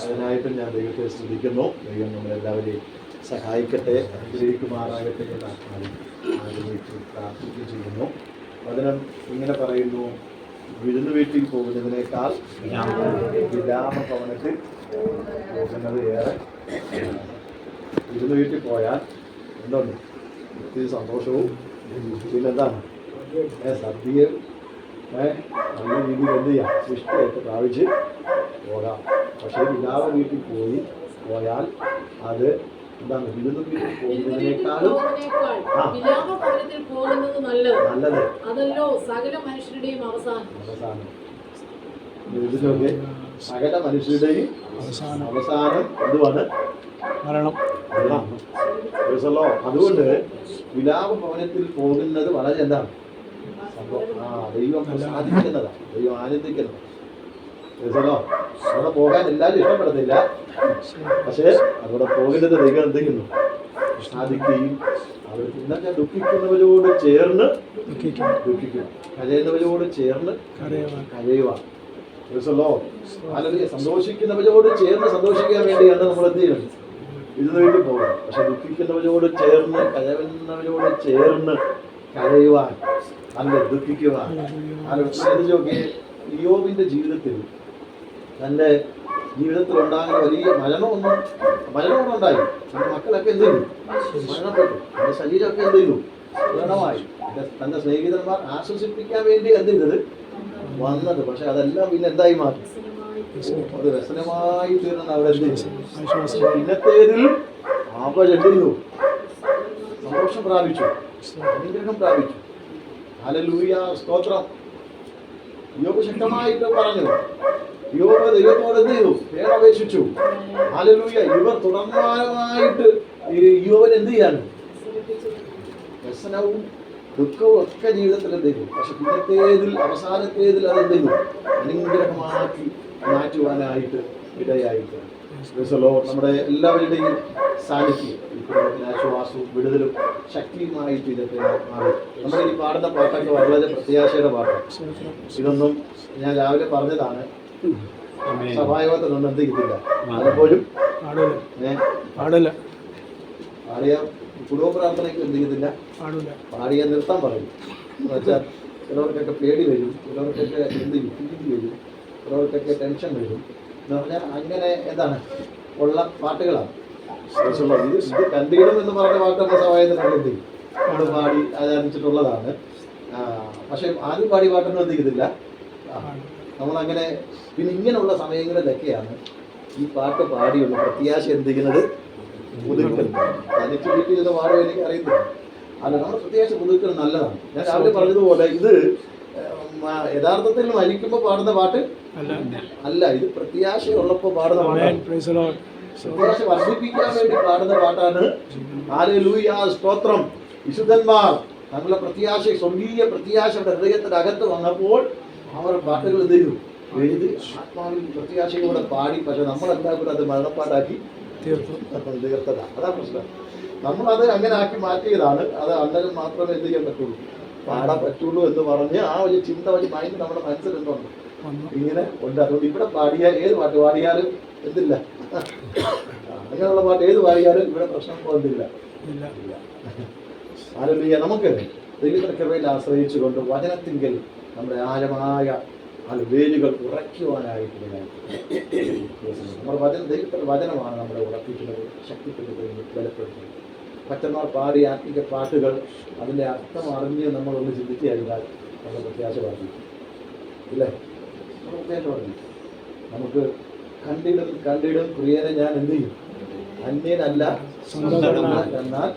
അതിനായിട്ടും ഞാൻ ദൈവത്തെ സ്തുതിക്കുന്നു. ദൈവം നമ്മളെല്ലാവരെയും സഹായിക്കട്ടെ, അനുഗ്രഹിക്കുമാറാകട്ടെ എന്ന് ആഗ്രഹിച്ച് പ്രാർത്ഥിക്കുകയും ചെയ്യുന്നു. വചനം ഇങ്ങനെ പറയുന്നു, വിരുന്ന് വീട്ടിൽ പോകുന്നതിനേക്കാൾ വിരാമഭവനത്തിൽ പോകുന്നത് ഏറെ. വിരുന്ന് വീട്ടിൽ പോയാൽ എന്തുണ്ട്? ഒത്തിരി സന്തോഷവും പിന്നെന്താണ് സദ്യയും നല്ല രീതിയിൽ എന്ത് ചെയ്യാം, സൃഷ്ടിയായിട്ട് പ്രാപിച്ച് പോകാം. പക്ഷേ വിലാപ വീട്ടിൽ പോയാൽ അത് എന്താണ്? വിരുന്ന് വീട്ടിൽ പോകുന്നതിനേക്കാളും നല്ലത് അതല്ലോ സകല മനുഷ്യരുടെയും അവസാനം. ഇതിലൊക്കെ സകല മനുഷ്യരുടെയും അവസാനം എന്തുവാണ്? മരണം. അതുകൊണ്ട് വിലാപ ഭവനത്തിൽ പോകുന്നത് വളരെ എന്താണ്? ദൈവം സാധിക്കുന്നതാണ്, ദൈവം ആനന്ദിക്കുന്നത്. അവിടെ പോകാൻ എല്ലാവരും ഇഷ്ടപ്പെടുന്നില്ല, പക്ഷേ അവിടെ പോകുന്നത് ദൈവം എന്തെങ്കിലും സാധിക്കുകയും അവർ ഇന്നത്തെ ദുഃഖിക്കുന്നവരോട് ചേർന്ന് ദുഃഖിക്കും, കരയുന്നവരോട് ചേർന്ന് കരയുവാൻ. അല്ലെങ്കിൽ സന്തോഷിക്കുന്നവരോട് ചേർന്ന് സന്തോഷിക്കാൻ വേണ്ടിയാണ് നമ്മൾ എന്ത് ചെയ്യുന്നത്? ഇതിനു വേണ്ടി പോകണം. പക്ഷെ ദുഃഖിക്കുന്നവരോട് ചേർന്ന് കരയുന്നവരോട് ചേർന്ന് കരയുവാൻ, അല്ല ദുഃഖിക്കുവാൻ. നോക്കി, ഇയ്യോബിന്റെ ജീവിതത്തിൽ തൻ്റെ ജീവിതത്തിൽ ഉണ്ടാകുന്ന വലിയ മരണമൊന്നും ഉണ്ടായി. തൻ്റെ മക്കളൊക്കെ എന്ത് ചെയ്തു? മരണപ്പെട്ടു. തൻ്റെ ശരീരമൊക്കെ എന്ത് ചെയ്തു? മരണമായി. തൻ്റെ സ്നേഹിതന്മാർ ആശ്വസിപ്പിക്കാൻ വേണ്ടി എന്ത് ചെയ്തത്? വന്നത്. പക്ഷെ അതെല്ലാം പിന്നെ എന്തായി മാറി? അത് വ്യസനമായി തീർന്ന അവിടെ എന്ത് ചെയ്തു? പിന്നത്തേതിൽ എന്ത് ചെയ്തു? സന്തോഷം പ്രാപിച്ചു, അനുഗ്രഹം പ്രാപിച്ചു. ഹല്ലേലൂയ, സ്തോത്രം. യോബ് ശക്തമായിട്ട് പറഞ്ഞു. യോബ് ദൈവത്തോട് എന്ത് ചെയ്തു? പേരപേക്ഷിച്ചു. ഹല്ലേലൂയ. ഇവർ തുടർമാനമായിട്ട് യോബിന് എന്ത് ചെയ്യാണ്? വ്യസനവും ദുഃഖവും ഒക്കെ ജീവിതത്തിൽ എന്ത് ചെയ്തു? പക്ഷെ പിന്നത്തേതിൽ അവസാനത്തേതിൽ അത് എന്ത് ചെയ്തു? അനുഗ്രഹമാക്കി മാറ്റുവാനായിട്ട് ഇടയായിട്ട്. നമ്മുടെ എല്ലാവരുടെയും സാന്നിധ്യം ഈ കുടുംബത്തിന് ആശ്വാസവും വിടുതലും ശക്തിയുമായിട്ട് ഇതൊക്കെ മാറി. നമ്മുടെ ഈ പാടുന്ന പാട്ടൊക്കെ വളരെ പ്രത്യാശയുടെ പാട്ടാണ്. ഇതൊന്നും ഞാൻ രാവിലെ പറഞ്ഞതാണ്, സഭായോഗത്തിനൊന്നും എന്ത് ചെയ്തില്ല. പലപ്പോഴും പാടിയ കുടുംബ പ്രാർത്ഥനയ്ക്ക് എന്ത് ചെയ്തില്ല, പാടിയ നിർത്താൻ പറയും. എന്ന് വെച്ചാൽ ചിലവർക്കൊക്കെ പേടി വരും, ചിലവർക്കൊക്കെ എന്ത് ചെയ്യും, ഭീതി വരും, ചിലവർക്കൊക്കെ ടെൻഷൻ വരും. എന്ന് പറഞ്ഞാൽ അങ്ങനെ എന്താണ് ഉള്ള പാട്ടുകളാണ്. ഇത് കണ്ടീടം എന്ന് പറഞ്ഞ പാട്ട് നമ്മുടെ സഹായത്തിനുള്ള എന്ത് ചെയ്യും അത് പാടി ആചാരിച്ചിട്ടുള്ളതാണ്. പക്ഷെ ആദ്യം പാടി പാട്ടൊന്നും എന്ത് ചെയ്തില്ല നമ്മളങ്ങനെ. പിന്നെ ഇങ്ങനെയുള്ള സമയങ്ങളിലൊക്കെയാണ് ഈ പാട്ട് പാടിയുള്ള പ്രത്യാശ എന്ത് ചെയ്യുന്നത്? പുതുക്കുന്നത്. തനിച്ച് വീട്ടിൽ നിന്ന് പാടും എനിക്ക് അറിയത്തില്ല. അല്ല, നമ്മുടെ പ്രത്യാശ പുതുക്കുന്നത് നല്ലതാണ്. ഞാൻ രാവിലെ പറഞ്ഞതുപോലെ ഇത് യഥാർത്ഥത്തിൽ മരിക്കുമ്പോൾ പാടുന്ന പാട്ട് അല്ല, ഇത് പ്രത്യാശയുള്ളപ്പോൾ പാടുന്ന പാട്ടാണ്. പ്രത്യാശ വർദ്ധിപ്പിക്കാൻ വേണ്ടി പാടുന്ന പാട്ടാണ്. ഹല്ലേലൂയ, സ്തോത്രം. വിശുദ്ധന്മാർ തങ്ങളുടെ പ്രത്യാശ, സ്വർഗീയ പ്രത്യാശ ഹൃദയത്തിനകത്ത് വന്നപ്പോൾ അവർ പാട്ടുകൾ എന്ത് ചെയ്തു? എഴുതി ആത്മാവിൽ പ്രത്യാശയോടെ പാടി. പക്ഷെ നമ്മളെല്ലാവരും അത് മരണപ്പാട്ടാക്കി തീർത്തതാണ്. അതാ പ്രശ്നം. നമ്മളത് അങ്ങനെ ആക്കി മാറ്റിയതാണ്. അത് അന്നേരം മാത്രമേ എന്ത് ചെയ്യാൻ പറ്റുള്ളൂ, പാടാൻ പറ്റുള്ളൂ എന്ന് പറഞ്ഞ് ആ ഒരു ചിന്ത ഒരു മൈൻഡ് നമ്മുടെ മനസ്സിലുണ്ടോണ്ട് ഇങ്ങനെ ഉണ്ട്. അതുകൊണ്ട് ഇവിടെ പാടിയാൽ ഏത് പാട്ട് പാടിയാലും എന്തില്ല, അങ്ങനെയുള്ള പാട്ട് ഏത് പാടിയാലും ഇവിടെ പ്രശ്നം പോകുന്നില്ല. ഹല്ലേലൂയ. നമുക്ക് ദൈവത്തിന്റെ കൃപയിൽ ആശ്രയിച്ചുകൊണ്ട് വചനത്തിങ്കൽ നമ്മുടെ ആഴമായ വേരുകൾ ഉറയ്ക്കുവാനായിട്ട് നമ്മുടെ ദൈവത്തിന്റെ വചനമാണ് നമ്മളെ ഉറപ്പിക്കുന്നത്, ശക്തിപ്പെടുത്തുന്നത്, ബലപ്പെടുത്തുന്നത്. ഭക്തന്മാർ പാടിയ ആത്മിക പാട്ടുകൾ അതിൻ്റെ അർത്ഥം അറിഞ്ഞ് നമ്മളൊന്ന് ചിന്തിച്ച് കഴിഞ്ഞാൽ നമ്മുടെ പ്രത്യാശ വർദ്ധിക്കും, ഇല്ലേ? നമ്മുടെ പ്രത്യാശ വർദ്ധിക്കും. നമുക്ക് കണ്ടിടും പ്രിയനെ ഞാൻ എന്ത് ചെയ്യും? അന്യനല്ല എന്നാൽ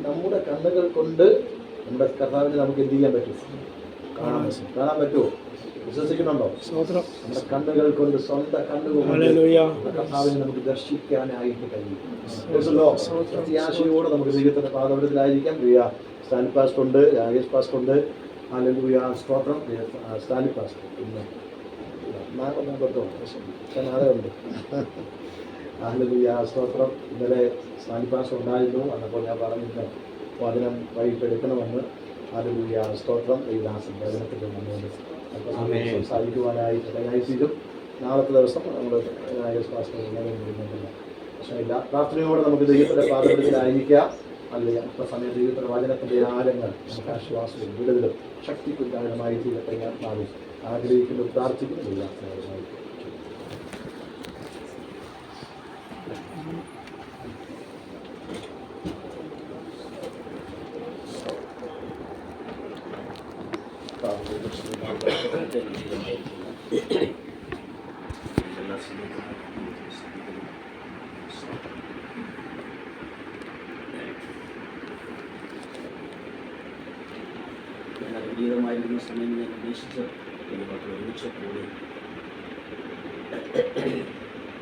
നമ്മുടെ കണ്ണുകൾ കൊണ്ട് നമ്മുടെ കർത്താവിനെ നമുക്ക് എന്ത് ചെയ്യാൻ പറ്റും? കാണാൻ പറ്റുമോ? വിശ്വസിക്കുന്നുണ്ടോ? നമ്മുടെ കണ്ണുകൾ കൊണ്ട്, സ്വന്തം കണ്ണുകൾ കർത്താവിനെ നമുക്ക് ദർശിക്കാനായിട്ട് കഴിയും. പ്രത്യാശയോടെ നമുക്ക് ദൈവത്തിന്റെ പാദപീഠത്തിലായിരിക്കാം. പ്രിയ സ്റ്റാലി പാസ്റ്റർ ഉണ്ട്, രാകേഷ് പാസ്റ്റർ ഉണ്ട്. ഹല്ലേലൂയ, സ്തോത്രം. സ്റ്റാലി പാസ്റ്റർ പിന്നെ ഉണ്ട്. ഹല്ലേലൂയ, സ്തോത്രം. ഇന്നലെ സ്റ്റാലി പാസ്റ്റർ ഉണ്ടായിരുന്നു. അന്നപ്പോൾ ഞാൻ പറഞ്ഞിരുന്നു വചനം വൈകിട്ട് എടുക്കണമെന്ന്. ഹല്ലേലൂയ, സ്തോത്രം. ദൈവദാസൻ വചനത്തിന്റെ നന്ദി. സംസാരിക്കുവാനായി ഇടയായി തീരും. നാളത്തെ ദിവസം നമ്മൾ നായകസ്വാസ്ഥ്യമില്ല, പ്രശ്നമില്ല. പ്രാർത്ഥനയോടെ നമുക്ക് ദൈവത്തിൻ്റെ പാദത്തിലായിരിക്കാം. അല്ലെങ്കിൽ അല്പസമയം ദൈവത്തിൻ്റെ വചനത്തിൻ്റെ ആഴങ്ങൾ നമുക്ക് ആശ്വാസവും വിടുതലും ശക്തിക്കും കാരണമായി തീരട്ടെ. ഞാൻ ആഗ്രഹിക്കുന്നു, പ്രാർത്ഥിക്കുന്നു. വിപരീതമായിരുന്ന സമയം ഞാൻ ഉദ്ദേശിച്ച് ഒരുമിച്ച് കൂടി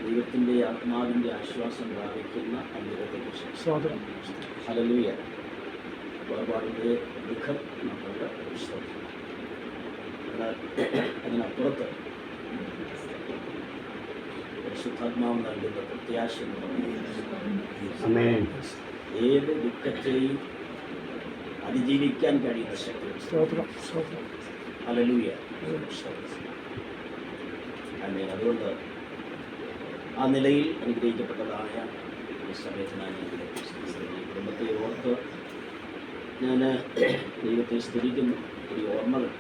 ദൈവത്തിൻ്റെ ആത്മാവിൻ്റെ ആശ്വാസം പ്രാപിക്കുന്ന അനുഭവത്തെക്കുറിച്ച് ഹല്ലേലൂയ. പുറപാടിൻ്റെ ദുഃഖം നമ്മളുടെ പുസ്തകം. എന്നാൽ അതിനപ്പുറത്ത് പരിശുദ്ധാത്മാവ് നൽകുന്ന പ്രത്യാശ എന്ന് പറയുന്നത് ഏത് ദുഃഖത്തെയും അതിജീവിക്കാൻ കഴിയുന്ന ശക്തി. ഹല്ലേലൂയ. അല്ലേ, അതുകൊണ്ട് ആ നിലയിൽ അനുഗ്രഹിക്കപ്പെട്ടതായ ഈ സമയത്ത് ഞാൻ കുടുംബത്തെ ഓർത്ത് ഞാൻ ദൈവത്തെ സ്തുതിക്കുന്നു. ഒരു ഓർമ്മകൾ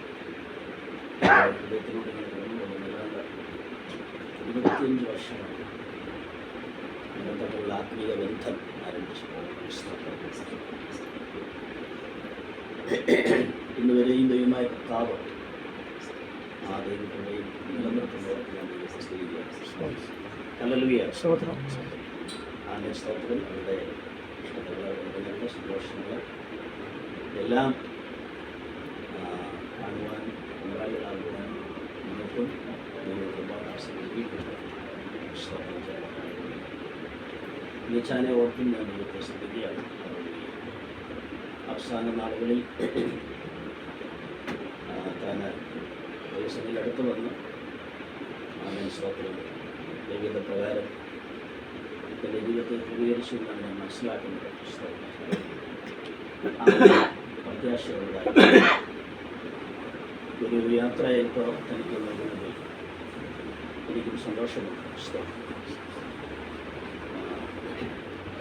ഹൃദയത്തിലൂടെ ഏതാണ്ട് 25 വർഷമായി തമ്മിലുള്ള ആത്മീയ ബന്ധം ആരംഭിച്ചു. ഇന്നുവരെയും ദൈവമായ കർത്താവ് ആ ദൈവത്തിൻ്റെയും നിലനിർത്തുന്നവർക്ക് ഞാൻ ദൈവത്തെ സ്തുതിക്കുകയാണ്. ഹല്ലേലൂയ. ആമേൻ. സ്തോത്രം. അവരുടെ ഇഷ്ടങ്ങളുടെ സന്തോഷങ്ങൾ എല്ലാം കാണുവാൻ പങ്കാളികളാകുവാൻ നമുക്കും നീച്ചാനെ ഓർത്തും ഞാൻ ദൈവത്തെ സ്തുതിക്കുകയാണ്. അവസാന നാളുകളിൽ താൻ ദിവസങ്ങളിൽ അടുത്ത് വന്ന് ആമേൻ സ്തോത്രം ദൈവത്തെ പ്രകാരം എൻ്റെ ജീവിതത്തെ ക്രമീകരിച്ചു എന്നാണ് ഞാൻ മനസ്സിലാക്കുന്നത്. പ്രത്യാശയുള്ളതായി ഒരു യാത്രയായിട്ട് തനിക്ക് നൽകുന്നതിൽ എനിക്കും സന്തോഷമുണ്ട്.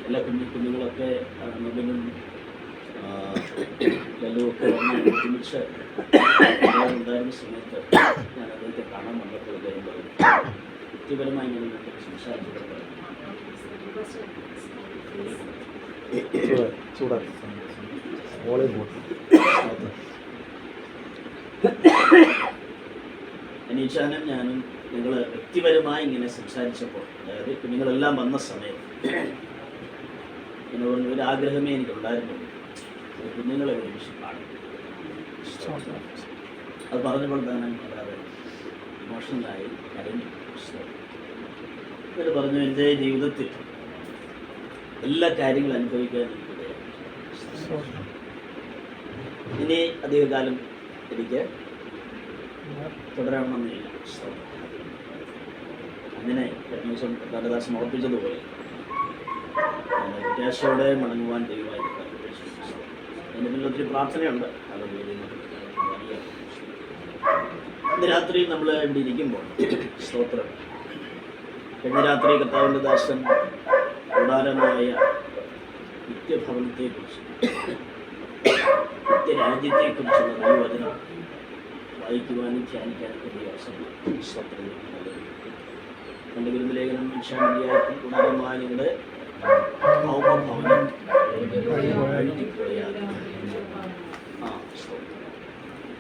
എല്ലാ കുഞ്ഞുങ്ങളൊക്കെ മകനും ലല്ലുവൊക്കെ വന്ന് ഒരുമിച്ച് ഉണ്ടായിരുന്ന സമയത്ത് ഞാൻ അദ്ദേഹത്തെ കാണാൻ വന്നപ്പോൾ അദ്ദേഹം പറഞ്ഞു, വ്യക്തിപരമായി ഞാൻ സംസാരിച്ചപ്പോൾ അനീച്ചാനും ഞാനും നിങ്ങൾ വ്യക്തിപരമായി ഇങ്ങനെ സംസാരിച്ചപ്പോൾ, അതായത് കുഞ്ഞുങ്ങളെല്ലാം വന്ന സമയത്ത് എന്നോട് ഒരു ആഗ്രഹമേ എനിക്കുണ്ടായിരുന്നുള്ളൂ, കുഞ്ഞുങ്ങളെ ഒരുമിച്ച് കാണും. അത് പറഞ്ഞപ്പോൾ തന്നെ വളരെ ഇമോഷണലായി കരഞ്ഞു. എന്നിട്ട് പറഞ്ഞു, എൻ്റെ ജീവിതത്തിൽ എല്ലാ കാര്യങ്ങളും അനുഭവിക്കാൻ എനിക്കിടയാണ്. ഇനി അധികകാലം എനിക്ക് തുടരണമെന്നില്ല. അങ്ങനെ കഴിഞ്ഞ ദിവസം കാളിദാസൻ ഓർപ്പിച്ചതുപോലെ പ്രത്യാശയോടെ മടങ്ങുവാൻ ദൈവമായി അതിൻ്റെ പിന്നിൽ ഒത്തിരി പ്രാർത്ഥനയുണ്ട്. അത് ഇന്ന് രാത്രി നമ്മൾ ഇവിടെ ഇരിക്കുമ്പോൾ സ്തോത്രം, കഴിഞ്ഞ രാത്രി കർത്താവിൻ്റെ ദാസൻ കൂടാരമായ നിത്യഭവനത്തെക്കുറിച്ച്, നിത്യരാജ്യത്തെക്കുറിച്ചുള്ള ദൈവവചനം വായിക്കുവാനും ധ്യാനിക്കാനും വലിയ അവസരം. എൻ്റെ ഗുരുലേഖനം മനുഷ്യാനിയായിട്ടും കൂടാരമായ നിങ്ങളുടെ ഭൗമഭവനം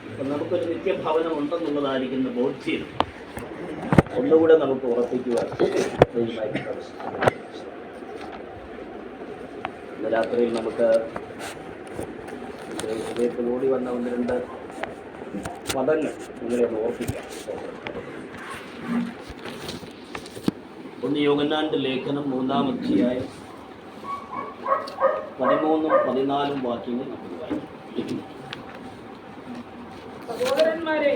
അപ്പം നമുക്കൊരു നിത്യഭവനം ഉണ്ടെന്നുള്ളതായിരിക്കുന്ന ബോധ്യം ഒന്നുകൂടെ നമുക്ക് ഉറപ്പിക്കുവാൻ ഇന്ന് രാത്രിയിൽ നമുക്ക് ഹൃദയത്തിൽ ഓടി വന്ന 1-2 പദങ്ങൾ നിങ്ങളെ ഒന്ന് ഓർപ്പിക്കാം. 1 യോഹന്നാന്റെ ലേഖനം 3-ാം അധ്യായം 13-14 വാക്യങ്ങൾ നമുക്ക് വായിക്കാം. സഹോദരന്മാരെ,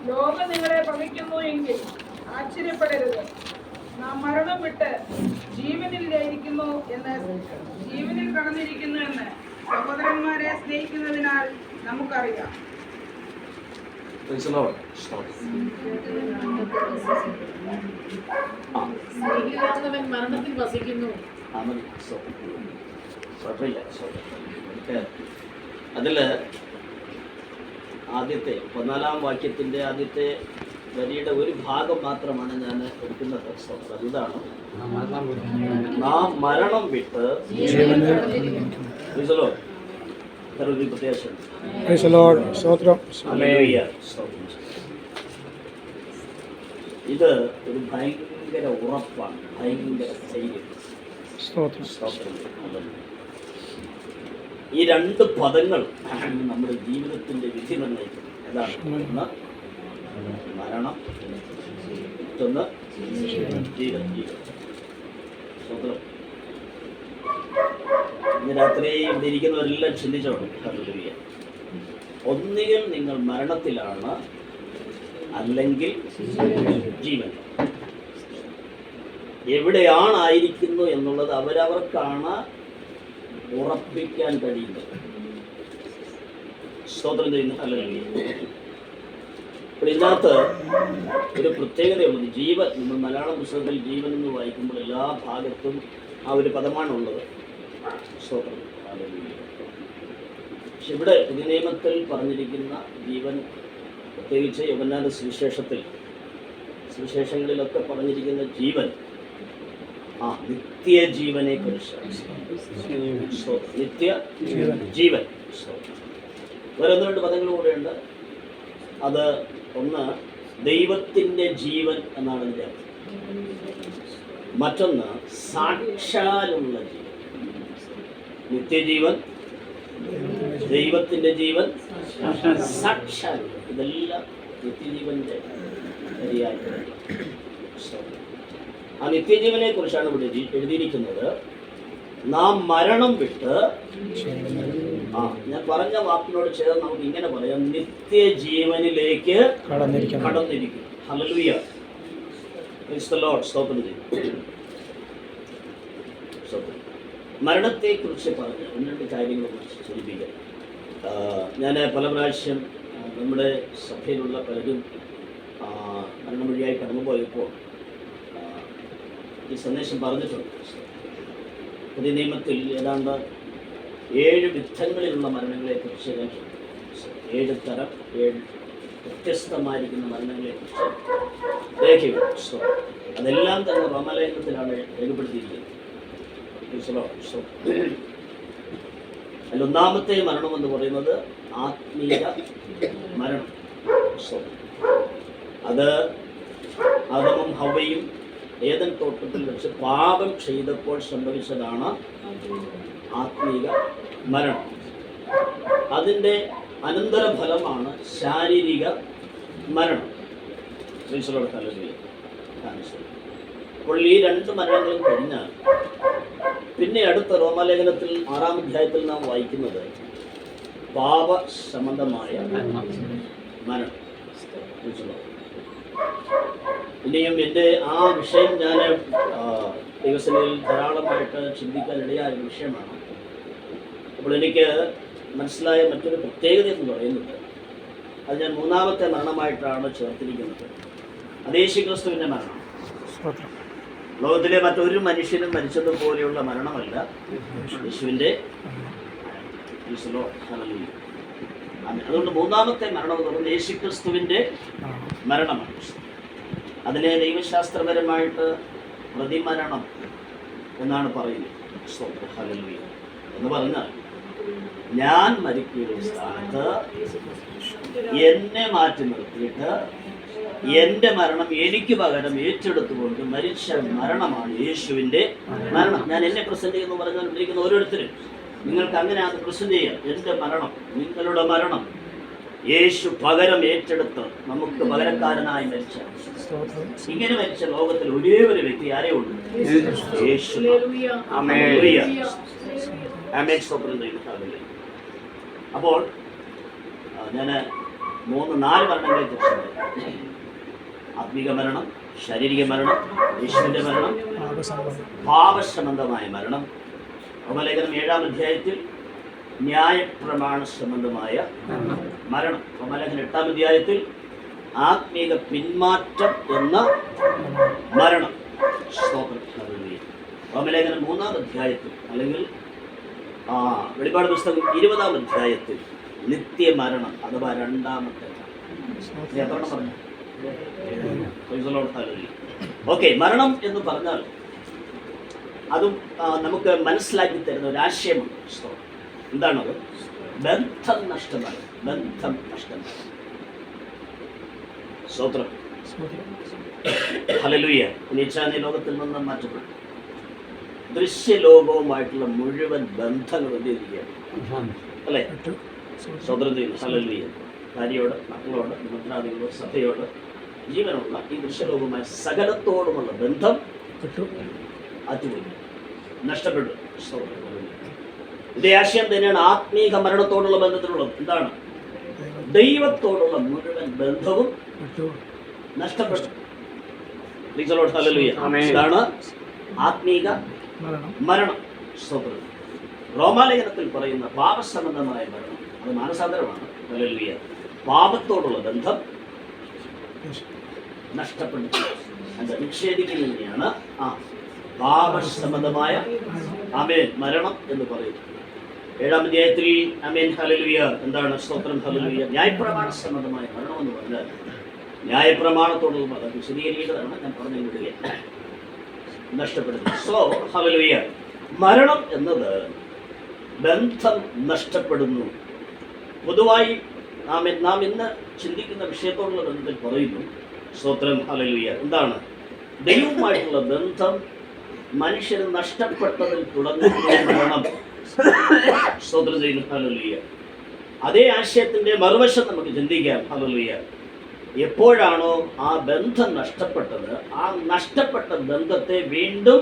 ലോകം നിങ്ങളെ പകയ്ക്കുന്നു എങ്കിൽ ആശ്ചര്യപ്പെടരുത്. നാം മരണം വിട്ട് ജീവനിൽ കടന്നിരിക്കുന്നു എന്ന് സഹോദരന്മാരെ സ്നേഹിക്കുന്നതിനാൽ നമുക്കറിയാം. Praise the Lord. ആ, സ്നേഹിയാകുന്നവൻ മരണത്തിൽ വസിക്കുന്നു. ആമേൻ. കുഴപ്പമില്ല. അതില് ആദ്യത്തെ 14-ാം വാക്യത്തിന്റെ ആദ്യത്തെ വരിയുടെ ഒരു ഭാഗം മാത്രമാണ് ഞാൻ എടുക്കുന്നത്. ഇതാണ്, നാം മരണം വിട്ട് ഒരു പ്രത്യാശയുണ്ട്. ഇത് ഒരു ഭയങ്കര ഉറപ്പാണ്, ഭയങ്കര ധൈര്യം. ഈ രണ്ട് പദങ്ങൾ നമ്മുടെ ജീവിതത്തിന്റെ വിധി നിർണ്ണയിക്കുന്നു. ഏതാണ്? ഒന്ന് മരണം, മറ്റൊന്ന് ജീവൻ. സ്വന്തം ഇന്ന് രാത്രി ഇവിടെ ഇരിക്കുന്നവരെല്ലാം ചിന്തിച്ചോളും. ഒന്നുകിൽ നിങ്ങൾ മരണത്തിലാണ്, അല്ലെങ്കിൽ ജീവൻ. എവിടെയാണായിരിക്കുന്നു എന്നുള്ളത് അവരവർക്കാണ് ഉറപ്പിക്കാൻ കഴിയുന്നത്. സ്തോത്രം ചെയ്യുന്ന ഹല്ലേലൂയ. അപ്പോൾ ഇതിനകത്ത് ഒരു പ്രത്യേകതയുള്ളത്, ജീവൻ. നമ്മൾ മലയാളം പുസ്തകത്തിൽ ജീവൻ എന്ന് വായിക്കുമ്പോൾ എല്ലാ ഭാഗത്തും ആ ഒരു പദമാണുള്ളത്. സ്തോത്രം ഹല്ലേലൂയ. പക്ഷെ ഇവിടെ പുതിയ നിയമത്തിൽ പറഞ്ഞിരിക്കുന്ന ജീവൻ, പ്രത്യേകിച്ച് യോഹന്നാന്റെ സുവിശേഷങ്ങളിലൊക്കെ പറഞ്ഞിരിക്കുന്ന ജീവൻ നിത്യജീവനെ കുറിച്ചാണ്. നിത്യ ജീവൻ. വേറെ ഒന്ന് രണ്ട് പദങ്ങൾ കൂടെയുണ്ട്. അത് ഒന്ന് ദൈവത്തിൻ്റെ ജീവൻ എന്നാണ് അതിൻ്റെ അർത്ഥം. മറ്റൊന്ന് സാക്ഷാലുള്ള ജീവൻ. നിത്യജീവൻ, ദൈവത്തിൻ്റെ ജീവൻ, സാക്ഷാൽ. ഇതെല്ലാം നിത്യജീവന്റെ ശരിയായിട്ടുള്ള. ആ നിത്യജീവനെ കുറിച്ചാണ് ഇവിടെ എഴുതിയിരിക്കുന്നത്. നാം മരണം വിട്ട്, ഞാൻ പറഞ്ഞ വാക്കിനോട് ചേർന്ന് നമുക്ക് ഇങ്ങനെ പറയാം, നിത്യജീവനിലേക്ക് കടന്നിരിക്കുന്നു. ഹല്ലേലൂയ. Praise the Lord. സ്തോത്രം ചെയ്യും. മരണത്തെ കുറിച്ച് പറഞ്ഞ് ഒന്ന് രണ്ട് കാര്യങ്ങളെ കുറിച്ച് സൂചിപ്പിക്കാം. ഞാൻ പല പ്രാവശ്യം നമ്മുടെ സഭയിലുള്ള പലരും മരണം വഴിയായി കടന്നുപോയപ്പോൾ ഈ സന്ദേശം പറഞ്ഞിട്ടുണ്ട്. പുതിയ നിയമത്തിൽ ഏതാണ്ട് 7 വിധങ്ങളിലുള്ള മരണങ്ങളെക്കുറിച്ച്, 7 തരം, 7 വ്യത്യസ്തമായിരിക്കുന്ന മരണങ്ങളെക്കുറിച്ച് രേഖയുണ്ട്. അതെല്ലാം തന്നെ റോമാലേഖനത്തിലാണ് രേഖപ്പെടുത്തിയിരിക്കുന്നത്. അതിൽ ഒന്നാമത്തെ മരണം എന്ന് പറയുന്നത് ആത്മീയ മരണം. അത് ആദമും ഹവ്വയും ഏദൻ തോട്ടത്തിൽ വെച്ച് പാപം ചെയ്തപ്പോൾ സംഭവിച്ചതാണ് ആത്മീക മരണം. അതിൻ്റെ അനന്തരഫലമാണ് ശാരീരിക മരണം. അപ്പോൾ ഈ 2 മരണങ്ങളും കഴിഞ്ഞാൽ പിന്നെ അടുത്ത റോമാലേഖനത്തിൽ 6-ാം അധ്യായത്തിൽ നാം വായിക്കുന്നത് പാപ സംബന്ധമായ മരണം. ഇനിയും എൻ്റെ ആ വിഷയം ഞാൻ ദൈവസഭയിൽ ധാരാളമായിട്ട് ചിന്തിക്കാൻ ഇടയായ വിഷയമാണ്. അപ്പോൾ എനിക്ക് മനസ്സിലായ മറ്റൊരു പ്രത്യേകത എന്ന് പറയുന്നത്, അത് ഞാൻ 3-ാമത്തെ മരണമായിട്ടാണ് ചേർത്തിരിക്കുന്നത്. അത് യേശുക്രിസ്തുവിൻ്റെ മരണം. ലോകത്തിലെ മറ്റൊരു മനുഷ്യനും മരിച്ചതുപോലെയുള്ള മരണമല്ല യേശുവിൻ്റെ. അതുകൊണ്ട് 3-ാമത്തെ മരണം എന്ന് പറയുന്നത് യേശുക്രിസ്തുവിൻ്റെ മരണമാണ്. അതിനെ ദൈവശാസ്ത്രപരമായിട്ട് പ്രതിമരണം എന്നാണ് പറയുന്നത്. എന്ന് പറഞ്ഞാൽ ഞാൻ മരിക്കുന്ന സ്ഥാനത്ത് എന്നെ മാറ്റി നിർത്തിയിട്ട് എൻ്റെ മരണം എനിക്ക് പകരം ഏറ്റെടുത്തുകൊണ്ട് മരിച്ച മരണമാണ് യേശുവിൻ്റെ മരണം. ഞാൻ എന്നെ പ്രസന്റ് ചെയ്യുന്നു പറഞ്ഞാൽ ഇരിക്കുന്ന ഓരോരുത്തരും നിങ്ങൾക്ക് അങ്ങനെ അത് പ്രസന്റ് ചെയ്യാം. എൻ്റെ മരണം, നിങ്ങളുടെ മരണം യേശു പകരം ഏറ്റെടുത്ത് നമുക്ക് പകരക്കാരനായി മരിച്ച, ഇങ്ങനെ മരിച്ച ലോകത്തിൽ ഒരേ ഒരു വ്യക്തി ആരേ ഉള്ളൂ? യേശു. അപ്പോൾ ഞാൻ 3-4 മരണങ്ങളെ കുറിച്ച്, ആത്മീക മരണം, ശാരീരിക മരണം, യേശുവിൻ്റെ മരണം, പാപസംബന്ധമായ മരണം. റോമാലേഖനം 7-ാം അധ്യായത്തിൽ ന്യായപ്രമാണ സംബന്ധമായ മരണം. റോമാലേഖനം 8-ാം അധ്യായത്തിൽ ആത്മീക പിന്മാറ്റം എന്ന മരണം. സ്തോത്രം. ഹല്ലേലൂയ. റോമലേഖനം 3-ാം അധ്യായത്തിൽ അല്ലെങ്കിൽ വെളിപ്പാട് പുസ്തകം 20-ാം അധ്യായത്തിൽ നിത്യമരണം അഥവാ രണ്ടാമത്തെ എത്രണ്ണം പറഞ്ഞു? ഓക്കെ, മരണം എന്ന് പറഞ്ഞാൽ അതും നമുക്ക് മനസ്സിലാക്കി തരുന്ന ഒരു ആശയമാണ്. എന്താണത്? ബന്ധം നഷ്ടമായി. ബന്ധം നഷ്ടമായി. സ്തോത്രം. ഹല്ലേലൂയ. നീ ലോകത്തിൽ നിന്ന് മാറ്റപ്പെട്ടു. ദൃശ്യലോകവുമായിട്ടുള്ള മുഴുവൻ ബന്ധങ്ങളും എന്തിരിക്കുകയാണ് അല്ലേ? സ്വതന്ത്രം ചെയ്യുന്നു. ഹല്ലേലൂയ. ഭാര്യയോട്, മക്കളോട്, മിത്രാദികളോട്, സഭയോട്, ജീവനുള്ള ഈ ദൃശ്യലോകവുമായ സകലത്തോടുമുള്ള ബന്ധം അതുപോയി നഷ്ടപ്പെട്ടു. ഇതേ ആശയം തന്നെയാണ് ആത്മീക മരണത്തോടുള്ള ബന്ധത്തിലുള്ളത്. എന്താണ്? ദൈവത്തോടുള്ള മുഴുവൻ ബന്ധവും നഷ്ടപ്പെട്ടു. ഇതാണ് ആത്മീക മരണം. റോമാലേഖനത്തിൽ പറയുന്ന പാപസംബന്ധമായ മരണം അത് മാനസാന്തരമാണ്. ഹല്ലേലൂയ. പാപത്തോടുള്ള ബന്ധം നഷ്ടപ്പെട്ടു, അത് നിഷേധിക്കുന്നതിനെയാണ് പാപസംബന്ധമായ ആമേൻ മരണം എന്ന് പറയുന്നത്. 7-ാം അധ്യായത്തിൽ ആമേൻ ഹല്ലേലൂയ എന്താണ്? സ്തോത്രം. ഹല്ലേലൂയ. ന്യായപ്രമാണ സംബന്ധമായ മരണം എന്ന് പറഞ്ഞാൽ ന്യായപ്രമാണത്തോടുള്ള മതം വിശദീകരിക്കുന്നതാണ് ഞാൻ പറഞ്ഞു വിടുക നഷ്ടപ്പെടുന്നത്. So hallelujah. മരണം എന്നത് ബന്ധം നഷ്ടപ്പെടുന്നു. പൊതുവായി നാം ഇന്ന് ചിന്തിക്കുന്ന വിഷയത്തോടുള്ള ബന്ധത്തിൽ പറയുന്നു. സ്തോത്രം. ഹല്ലേലൂയ. എന്താണ്? ദൈവവുമായിട്ടുള്ള ബന്ധം മനുഷ്യർ നഷ്ടപ്പെട്ടതിൽ തുടങ്ങുന്ന മരണം. സ്തോത്രം ചെയ്യുന്നു. ഹല്ലേലൂയ. അതേ ആശയത്തിന്റെ മറുവശം നമുക്ക് ചിന്തിക്കാം. ഹല്ലേലൂയ. എപ്പോഴാണോ ആ ബന്ധം നഷ്ടപ്പെട്ടത്, ആ നഷ്ടപ്പെട്ട ബന്ധത്തെ വീണ്ടും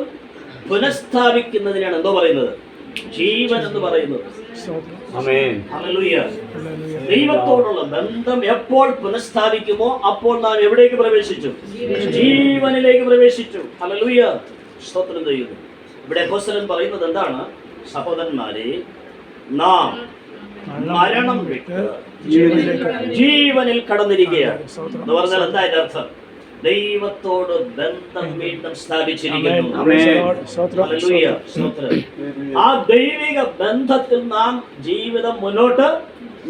പുനഃസ്ഥാപിക്കുന്നതിനാണ് എന്തോ പറയുന്നത്? ജീവൻ എന്ന് പറയുന്നത്. ഹല്ലേലൂയ. ദൈവത്തോടുള്ള ബന്ധം എപ്പോൾ പുനഃസ്ഥാപിക്കുമോ അപ്പോൾ നാം എവിടേക്ക് പ്രവേശിച്ചു? ജീവനിലേക്ക് പ്രവേശിച്ചു. ഹല്ലേലൂയ. സ്തോത്രം ചെയ്യുന്നു. ഇവിടെ അപ്പോസ്തലൻ പറയുന്നത് എന്താണ്? സഹോദരന്മാരെ, നാം മരണം വിട്ട് ജീവനിൽ കടന്നിരിക്കുകയാണ് എന്ന് പറഞ്ഞാൽ എന്താ അതിന്റെ അർത്ഥം? ദൈവത്തോട് ബന്ധം വീണ്ടും സ്ഥാപിച്ചിരിക്കുന്നു. ആ ദൈവിക ബന്ധത്തിൽ നാം ജീവിതം മുന്നോട്ട്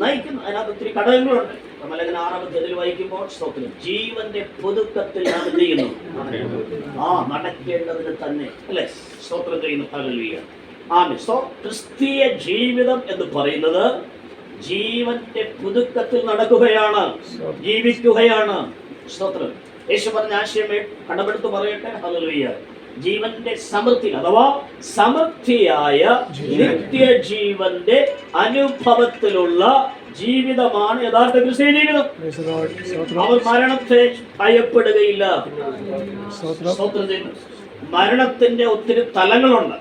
നയിക്കുന്നു. അതിനകത്ത് ഒത്തിരി ഘടകങ്ങളുണ്ട്. നമ്മളങ്ങനെ 6-ാം അധ്യായത്തിൽ വായിക്കുമ്പോൾ സ്തോത്രം ജീവന്റെ പുതുക്കത്തിൽ നാം എന്ത് ചെയ്യുന്നു? നടക്കേണ്ടതിന് തന്നെ അല്ലെ? സ്തോത്രം ചെയ്യുന്നു. ഹല്ലേലൂയ. ആമേൻ. സോ ക്രിസ്തീയ ജീവിതം എന്ന് പറയുന്നത് ജീവന്റെ പുതുക്കത്തിൽ നടക്കുകയാണ്, ജീവിക്കുകയാണ്. സ്തോത്രം. യേശു പറഞ്ഞ ആശയം കടമെടുത്ത് പറയട്ടെ. ഹല്ലേലൂയ. ജീവന്റെ സമൃദ്ധി അഥവാ സമൃദ്ധിയായ നിത്യജീവന്റെ അനുഭവത്തിലുള്ള ജീവിതമാണ് യഥാർത്ഥ ക്രിസ്തീയ ജീവിതം. അവർ മരണത്തെ ഭയപ്പെടുകയില്ല. മരണത്തിന്റെ ഒത്തിരി തലങ്ങളുണ്ട്.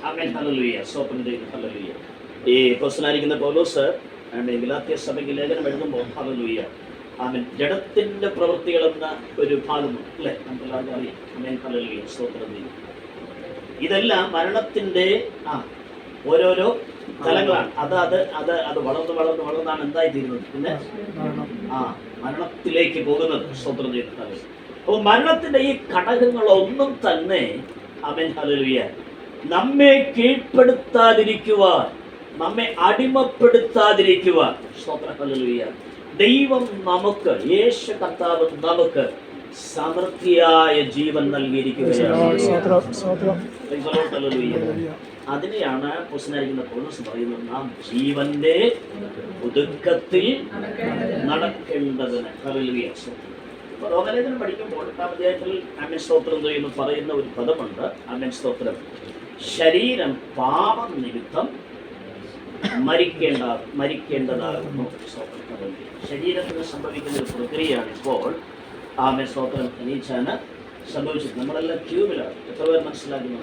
ആമേൻ. ഹല്ലേലൂയ. സ്തോത്രം ചെയ്യുന്നു. ഹല്ലേലൂയ. ഈ അപ്പോസ്തലനായിരിക്കുന്ന പൗലോസ് ഗലാത്യ സഭയ്ക്ക് ലേഖനം എഴുതുമ്പോൾ ഹല്ലേലൂയ ആമേൻ ജഡത്തിന്റെ പ്രവൃത്തികൾ എന്ന ഒരു ഭാഗമുണ്ട് അല്ലേ? നമുക്കെല്ലാവർക്കും അറിയാം. ആമേൻ. ഹല്ലേലൂയ. സ്തോത്രം ചെയ്യുന്നു. ഇതെല്ലാം മരണത്തിന്റെ ഓരോരോ തലങ്ങളാണ്. അത് വളർന്നാണ് എന്തായി തീരുന്നത്? പിന്നെ മരണത്തിലേക്ക് പോകുന്നത്. സ്തോത്രം ചെയ്യുന്നത്. അപ്പോൾ മരണത്തിന്റെ ഈ ഘടകങ്ങളൊന്നും തന്നെ ആമേൻ ഹല്ലേലൂയ നമ്മെ കീഴ്പ്പെടുത്താതിരിക്കുവാൻ, നമ്മെ അടിമപ്പെടുത്താതിരിക്കുവാൻ സ്തോത്രം ഹല്ലേലൂയ ദൈവം നമുക്ക്, യേശു കർത്താവ് നമുക്ക് സമൃദ്ധിയായ ജീവൻ നൽകിയിരിക്കുകയാണ്. അതിനെയാണ് അപ്പോസ്തലനായിരിക്കുന്ന പൗലോസ് പറയുന്നത്, നാം ജീവന്റെ പുതുക്കത്തിൽ നടക്കേണ്ടതിന്. ഹല്ലേലൂയ. റോമലേഖനം പഠിക്കുമ്പോൾ 8-ാം അധ്യായത്തിൽ ആമേൻ സ്തോത്രം എന്ന് പറയുന്ന ഒരു പദമുണ്ട്. ആമേൻ സ്തോത്രം. ശരീരം പാപം നിമിത്തം മരിക്കേണ്ടതാകുന്നു. ശരീരത്തിന് സംഭവിക്കുന്ന ഒരു പ്രക്രിയയാണ് ഇപ്പോൾ ആമേൻ സ്തോത്രം നീച്ചാന് സംഭവിച്ചത്. നമ്മളെല്ലാം ക്യൂബിലാണ്. എത്ര പേർ മനസ്സിലാക്കുന്നു?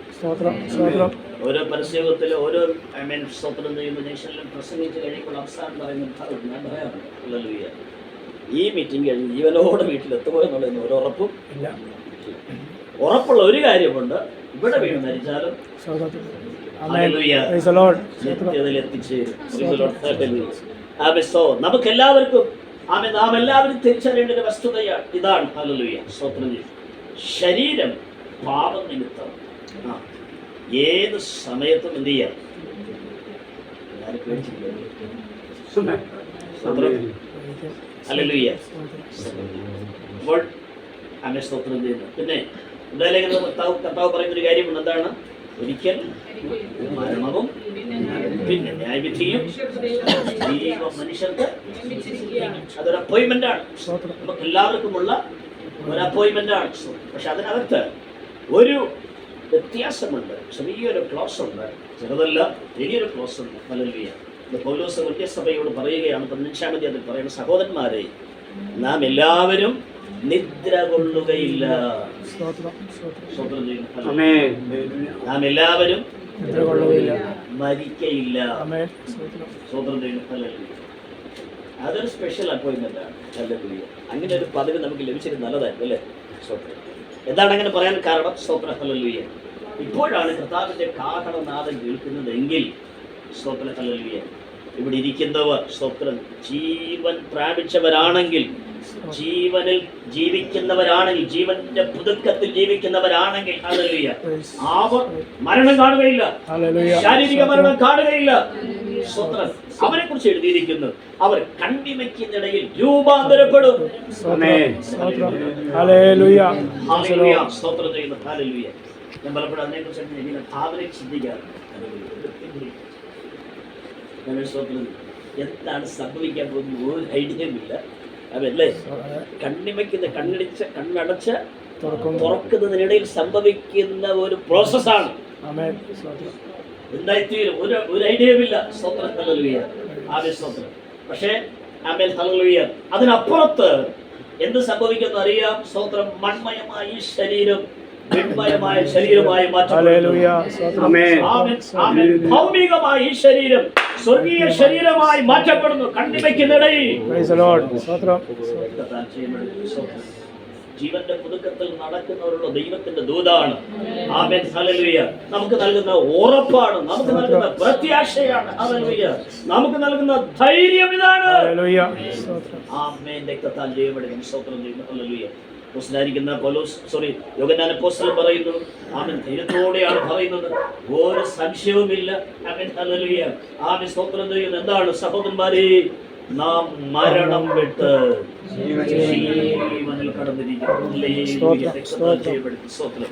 ഓരോ പരസ്യത്തിൽ ഓരോ ആമേൻ സ്തോത്രം ചെയ്യുന്ന ജംഗ്ഷനിലും പ്രസംഗിച്ച് കഴിയുമ്പോൾ അവസാനം പറയുന്ന ഞാൻ പറയാറുണ്ട്. ഹല്ലേലൂയ. ഈ മീറ്റിംഗ് കഴിഞ്ഞ് ജീവനോടെ വീട്ടിലെത്തുമോ എന്നുള്ളതിന് ഒരു ഉറപ്പും ഇല്ല. ഉറപ്പുള്ള ഒരു കാര്യമുണ്ട്, ഇവിടെ വീണ് മരിച്ചാലും നിത്യതയിൽ എത്തിച്ചേരും. നമുക്കെല്ലാവർക്കും ആമേൻ. നാം എല്ലാവരും തിരിച്ചറിയേണ്ട ഒരു വസ്തുതയാണ് ഇതാണ്. ഹല്ലേലൂയ, സ്തോത്രം ചെയ്യുന്നു. ശരീരം പാപം നിമിത്തം ഏത് സമയത്തും എന്ത് ചെയ്യാം? ഹല്ലേലൂയ. അപ്പോൾ ആമേൻ, സ്തോത്രം ചെയ്യുന്നു. പിന്നെ കർത്താവ് പറയുന്ന ഒരു കാര്യമുണ്ട്. എന്താണ്? ഒരിക്കൽ മരണവും പിന്നെ ന്യായവിധിയും മനുഷ്യർക്ക് അതൊരു അപ്പോയിന്റ്മെന്റ് ആണ്. നമുക്ക് എല്ലാവർക്കുമുള്ള ഒരു അപ്പോയിന്റ്മെന്റ് ആണ്. പക്ഷെ അതിനകത്ത് ഒരു വ്യത്യാസമുണ്ട്. ചെറിയൊരു ക്ലോസ് ഉണ്ട്. ചെറുതല്ല, വലിയൊരു ക്ലോസ് ഉണ്ട്. ഹല്ലേലൂയ. പൗലോസ് കൊരിന്ത്യസഭയോട് പറയുകയാണ് 15-ാം അധ്യായത്തിൽ പറയുന്ന, സഹോദരന്മാരെ, നാം എല്ലാവരും നിദ്ര കൊള്ളുകയില്ല. നാം എല്ലാവരും മരിക്കയില്ല. അതൊരു സ്പെഷ്യൽ അപ്പോയിന്റ്മെന്റ് ആണ്. അങ്ങനെ ഒരു പദവി നമുക്ക് ലഭിച്ചിരുന്നത് നല്ലതായിരുന്നു അല്ലേ? എന്താണ് അങ്ങനെ പറയാൻ കാരണം? സ്തോത്രം, ഹല്ലേലൂയ. ഇപ്പോഴാണ് കർത്താവിന്റെ കാഹളനാദം കേൾക്കുന്നതെങ്കിൽ സ്തോത്രം, ഹല്ലേലൂയ, ഇവിടെ ഇരിക്കുന്നവർ സ്തോത്രം ജീവൻ പ്രാപിച്ചവരാണെങ്കിൽ, ജീവനിൽ ജീവിക്കുന്നവരാണെങ്കിൽ, ജീവന്റെ പുതുക്കത്തിൽ ജീവിക്കുന്നവരാണെങ്കിൽ, ഹല്ലേലൂയ, അവർ മരണം കാണുകയില്ല, ശാരീരിക മരണം കാണുകയില്ല. സ്തോത്രം. അവരെ കുറിച്ച് എഴുതിയിരിക്കുന്നു, അവർ കണ്ണിമയ്ക്കുന്നിടയിൽ രൂപാന്തരപ്പെടും. സ്തോത്രം ചെയ്യുന്നു. ഹല്ലേലൂയ. ഞാൻ പലപ്പോഴും അതിനെ കുറിച്ച് ഇങ്ങനെ ഭാവനയിൽ ചിന്തിക്കാറുണ്ട്. എന്താണ് സംഭവിക്കാൻ പോകുന്നത് ഒരു ഐഡിയയുമില്ല. അതല്ലേ കണ്ണടച്ച് തുറക്കുന്നതിനിടയിൽ സംഭവിക്കുന്ന ഒരു പ്രോസസ്സാണ്. എന്തായിത്തീരും ഒരു ഐഡിയയുമില്ല. സ്തോത്രം, ഹല്ലേലൂയ. ആമേൻ, സ്തോത്രം. പക്ഷേ ആമേൻ, ഹല്ലേലൂയ, അതിനപ്പുറത്ത് എന്ത് സംഭവിക്കുമെന്ന് അറിയാം. സ്തോത്രം. മൺമയമായ ഈ ശരീരം മൺമയമായ ശരീരമായി മാറ്റപ്പെടുന്നു. ഭൗമികമായ ഈ ശരീരം സ്വർഗീയ ശരീരമായി മാറ്റപ്പെടുന്നു. കണ്ണിമയ്ക്കുന്നിടയിൽ ജീവന്റെ പുതുക്കത്തിൽ നടക്കുന്നവരുള്ള ദൈവത്തിന്റെ ദൂതാണ്. ആമേൻ, ഹല്ലേലൂയ. നമുക്ക് നൽകുന്ന ഉറപ്പാണ്, നമുക്ക് നൽകുന്ന പ്രത്യാശയാണ്. ഹല്ലേലൂയ. നമുക്ക് നൽകുന്ന ധൈര്യം ഇതാണ്. ആമേൻ. രക്തത്താൽ ജയമെടുക്കും. സ്തോത്രം ചെയ്യുന്നു. ഹല്ലേലൂയ. യോഹന്നാൻ അപ്പോസ്തലൻ പറയുന്നു, ആമേൻ, ധൈര്യത്തോടെയാണ് പറയുന്നത്, ഒരു സംശയവുമില്ല. ആമേൻ, ഹല്ലേലൂയ. ആമേൻ, സ്തോത്രം ചെയ്യുന്നു. എന്താണ് സഹോദരന്മാരെ? നാം മരണം വിട്ട് ജീവനിൽ കടന്നിരിക്കുന്നു. സ്തോത്രം.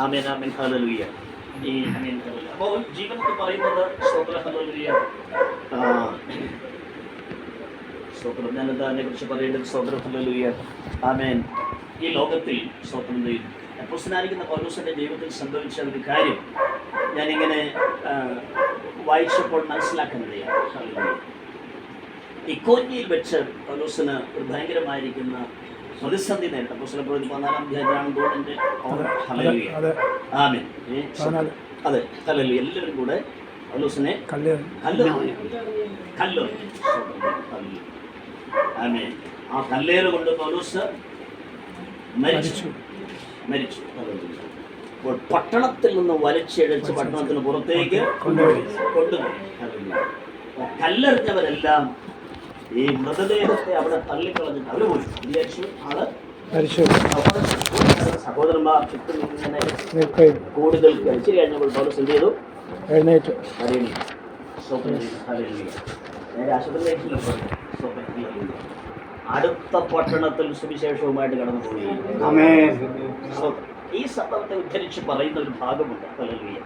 ആമേൻ, ആമേൻ, ഹല്ലേലൂയ. അപ്പോൾ ജീവൻ എന്ന് പറയുന്നത് സ്തോത്രം, ഹല്ലേലൂയ. സ്തോത്രം. ഞാനെന്താ അതിനെ കുറിച്ച് പറയേണ്ടത്? സ്തോത്രം, ഹല്ലേലൂയ. ആമേൻ. ഈ ലോകത്തിൽ സ്തോത്രം ചെയ്യുന്നു. അപ്പോസ്തലനായിരിക്കുന്ന പൗലോസിന്റെ ജീവിതത്തിൽ സംഭവിച്ച ഒരു കാര്യം ഞാനിങ്ങനെ വായിച്ചപ്പോൾ മനസ്സിലാക്കുന്നതാണ്. ഇക്കോന്യയിൽ വെച്ച് പൗലോസിന് ഒരു ഭയങ്കരമായിരിക്കുന്ന പ്രതിസന്ധി നേരിട്ട. അപ്പോസ്തലൻ പ്രവൃത്തി 14-ാം അധ്യായമാണ് തോന്നിന്റെ. ആമേൻ. അതെ, ഹല്ലേലൂയ. എല്ലാവരും കൂടെ പൗലോസിനെ ആമേൻ. ആ കല്ലേറ് കൊണ്ട് പൗലോസ് മരിച്ചു. അപ്പോൾ പട്ടണത്തിൽ നിന്ന് വലിച്ചെഴിച്ച് പട്ടണത്തിന് പുറത്തേക്ക് കൊണ്ടുപോയി. കല്ലെറിഞ്ഞവരെല്ലാം ഈ മൃതദേഹത്തെ അവിടെ തള്ളിക്കളഞ്ഞിട്ട് അവര് പോയി. വിചാരിച്ചു ആള് സഹോദരന്മാർ ചുറ്റും ഇങ്ങനെ കൂടുതൽ കഴിച്ചു കഴിഞ്ഞപ്പോൾ പൗലോസ് എന്ത് ചെയ്തു? എഴുന്നേറ്റ്. അടുത്ത പട്ടണത്തിൽ സുവിശേഷവുമായിട്ട് കടന്നുപോയി. ഈ സംഭവത്തെ ഉദ്ധരിച്ച് പറയുന്ന ഒരു ഭാഗമുണ്ട്. ഹല്ലേലൂയ.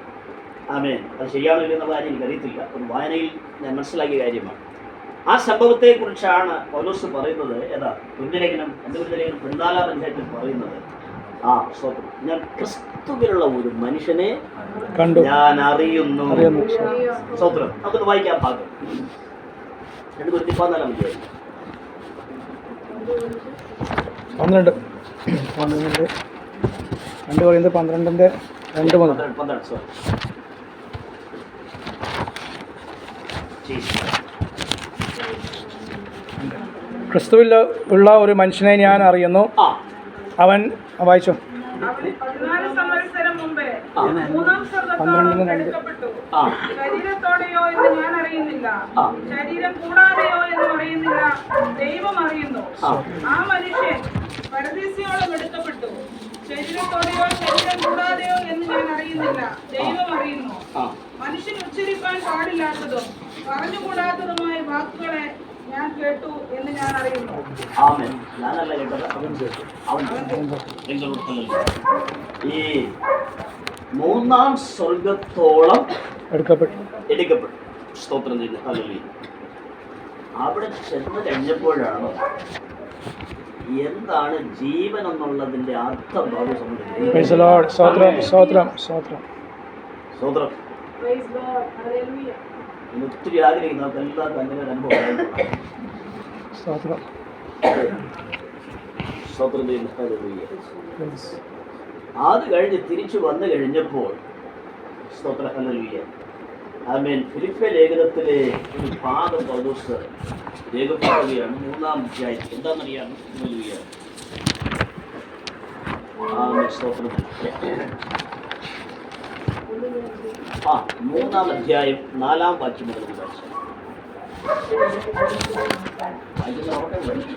ആമേൻ. അത് ശരിയാണോ എന്നുള്ള കാര്യം എനിക്കറിയത്തില്ല. ഒരു വായനയിൽ ഞാൻ മനസ്സിലാക്കിയ കാര്യമാണ്. ആ സംഭവത്തെ കുറിച്ചാണ് പൗലോസ് പറയുന്നത്. ഏതാ? കുഞ്ഞലേഖനം 14-ാം അധ്യായത്തിൽ പറയുന്നത്, ഞാൻ ക്രിസ്തുവിലുള്ള ഒരു മനുഷ്യനെ കണ്ടു, ഞാൻ അറിയുന്നു. സ്തോത്രം. നമുക്കൊന്ന് വായിക്കാം ഭാഗം. 14-ാം അധ്യായം 12 പറയുന്നത് 12-ന്റെ 2 മുതൽ. ക്രിസ്തുവിൽ ഉള്ള ഒരു മനുഷ്യനെ ഞാൻ അറിയുന്നു. അവൻ വായിച്ചോ. അവന് 14 സംവത്സരം മുമ്പേ ആ. 3-ാം സ്വർഗ്ഗത്തോളം എടുക്കപ്പെട്ടു. ആ. ശരീരത്തോടെയോ എന്ന് ഞാൻ അറിയുന്നില്ല, ആ. ശരീരം കൂടാതെയോ എന്ന് അറിയുന്നില്ല, ദൈവം അറിയുന്നു. ആ. ആ മനുഷ്യൻ പരദീസ്യോളം എടുക്കപ്പെട്ടു. ശരീരത്തോടെയോ ശരീരം കൂടാതെയോ എന്ന് ഞാൻ അറിയുന്നില്ല, ദൈവം അറിയുന്നു. ആ. മനുഷ്യൻ ഉച്ചരിക്കാൻ പാടില്ലാത്തതും പറഞ്ഞുകൂടാത്തതുമായ വാക്കുകളെ ഞാൻ കേട്ടു എന്ന് ഞാൻ അറിയുന്നു. ആമേൻ. ഞാനല്ല കേട്ടത്, അവൻ കേട്ടു. അവൻ ഈ 3-ാം സ്വർഗത്തോളം എടുക്കപ്പെട്ടു. സ്തോത്രം ചെയ്യുന്നു. ഹല്ലേലൂയ. അവിടെ ചെന്ന് കഴിഞ്ഞപ്പോഴാണ് എന്താണ് ജീവൻ എന്നുള്ളതിന്റെ അർത്ഥം ബാബു സ്തോത്രം. Praise God. Hallelujah. ഒത്തിരി ആഗ്രഹിക്കുന്ന എല്ലാവർക്കും അങ്ങനെ ഒരു അനുഭവം. സ്തോത്രം ചെയ്യുന്നു. ഹല്ലേലൂയ. അത് കഴിഞ്ഞ് തിരിച്ചു വന്നു കഴിഞ്ഞപ്പോൾ സ്തോത്രം. ഹല്ലേലൂയ. ആമേൻ. ഫിലിപ്പിയ ലേഖനത്തിലെ ഒരു ഭാഗം പൗലോസ് രേഖപ്പെടുത്തുകയാണ്. 3-ാം അധ്യായം എന്താണെന്നറിയാം? ഹല്ലേലൂയ. ആമേൻ. സ്തോത്രം. 3-ാം അധ്യായം 4-ാം വാക്യം മുതൽ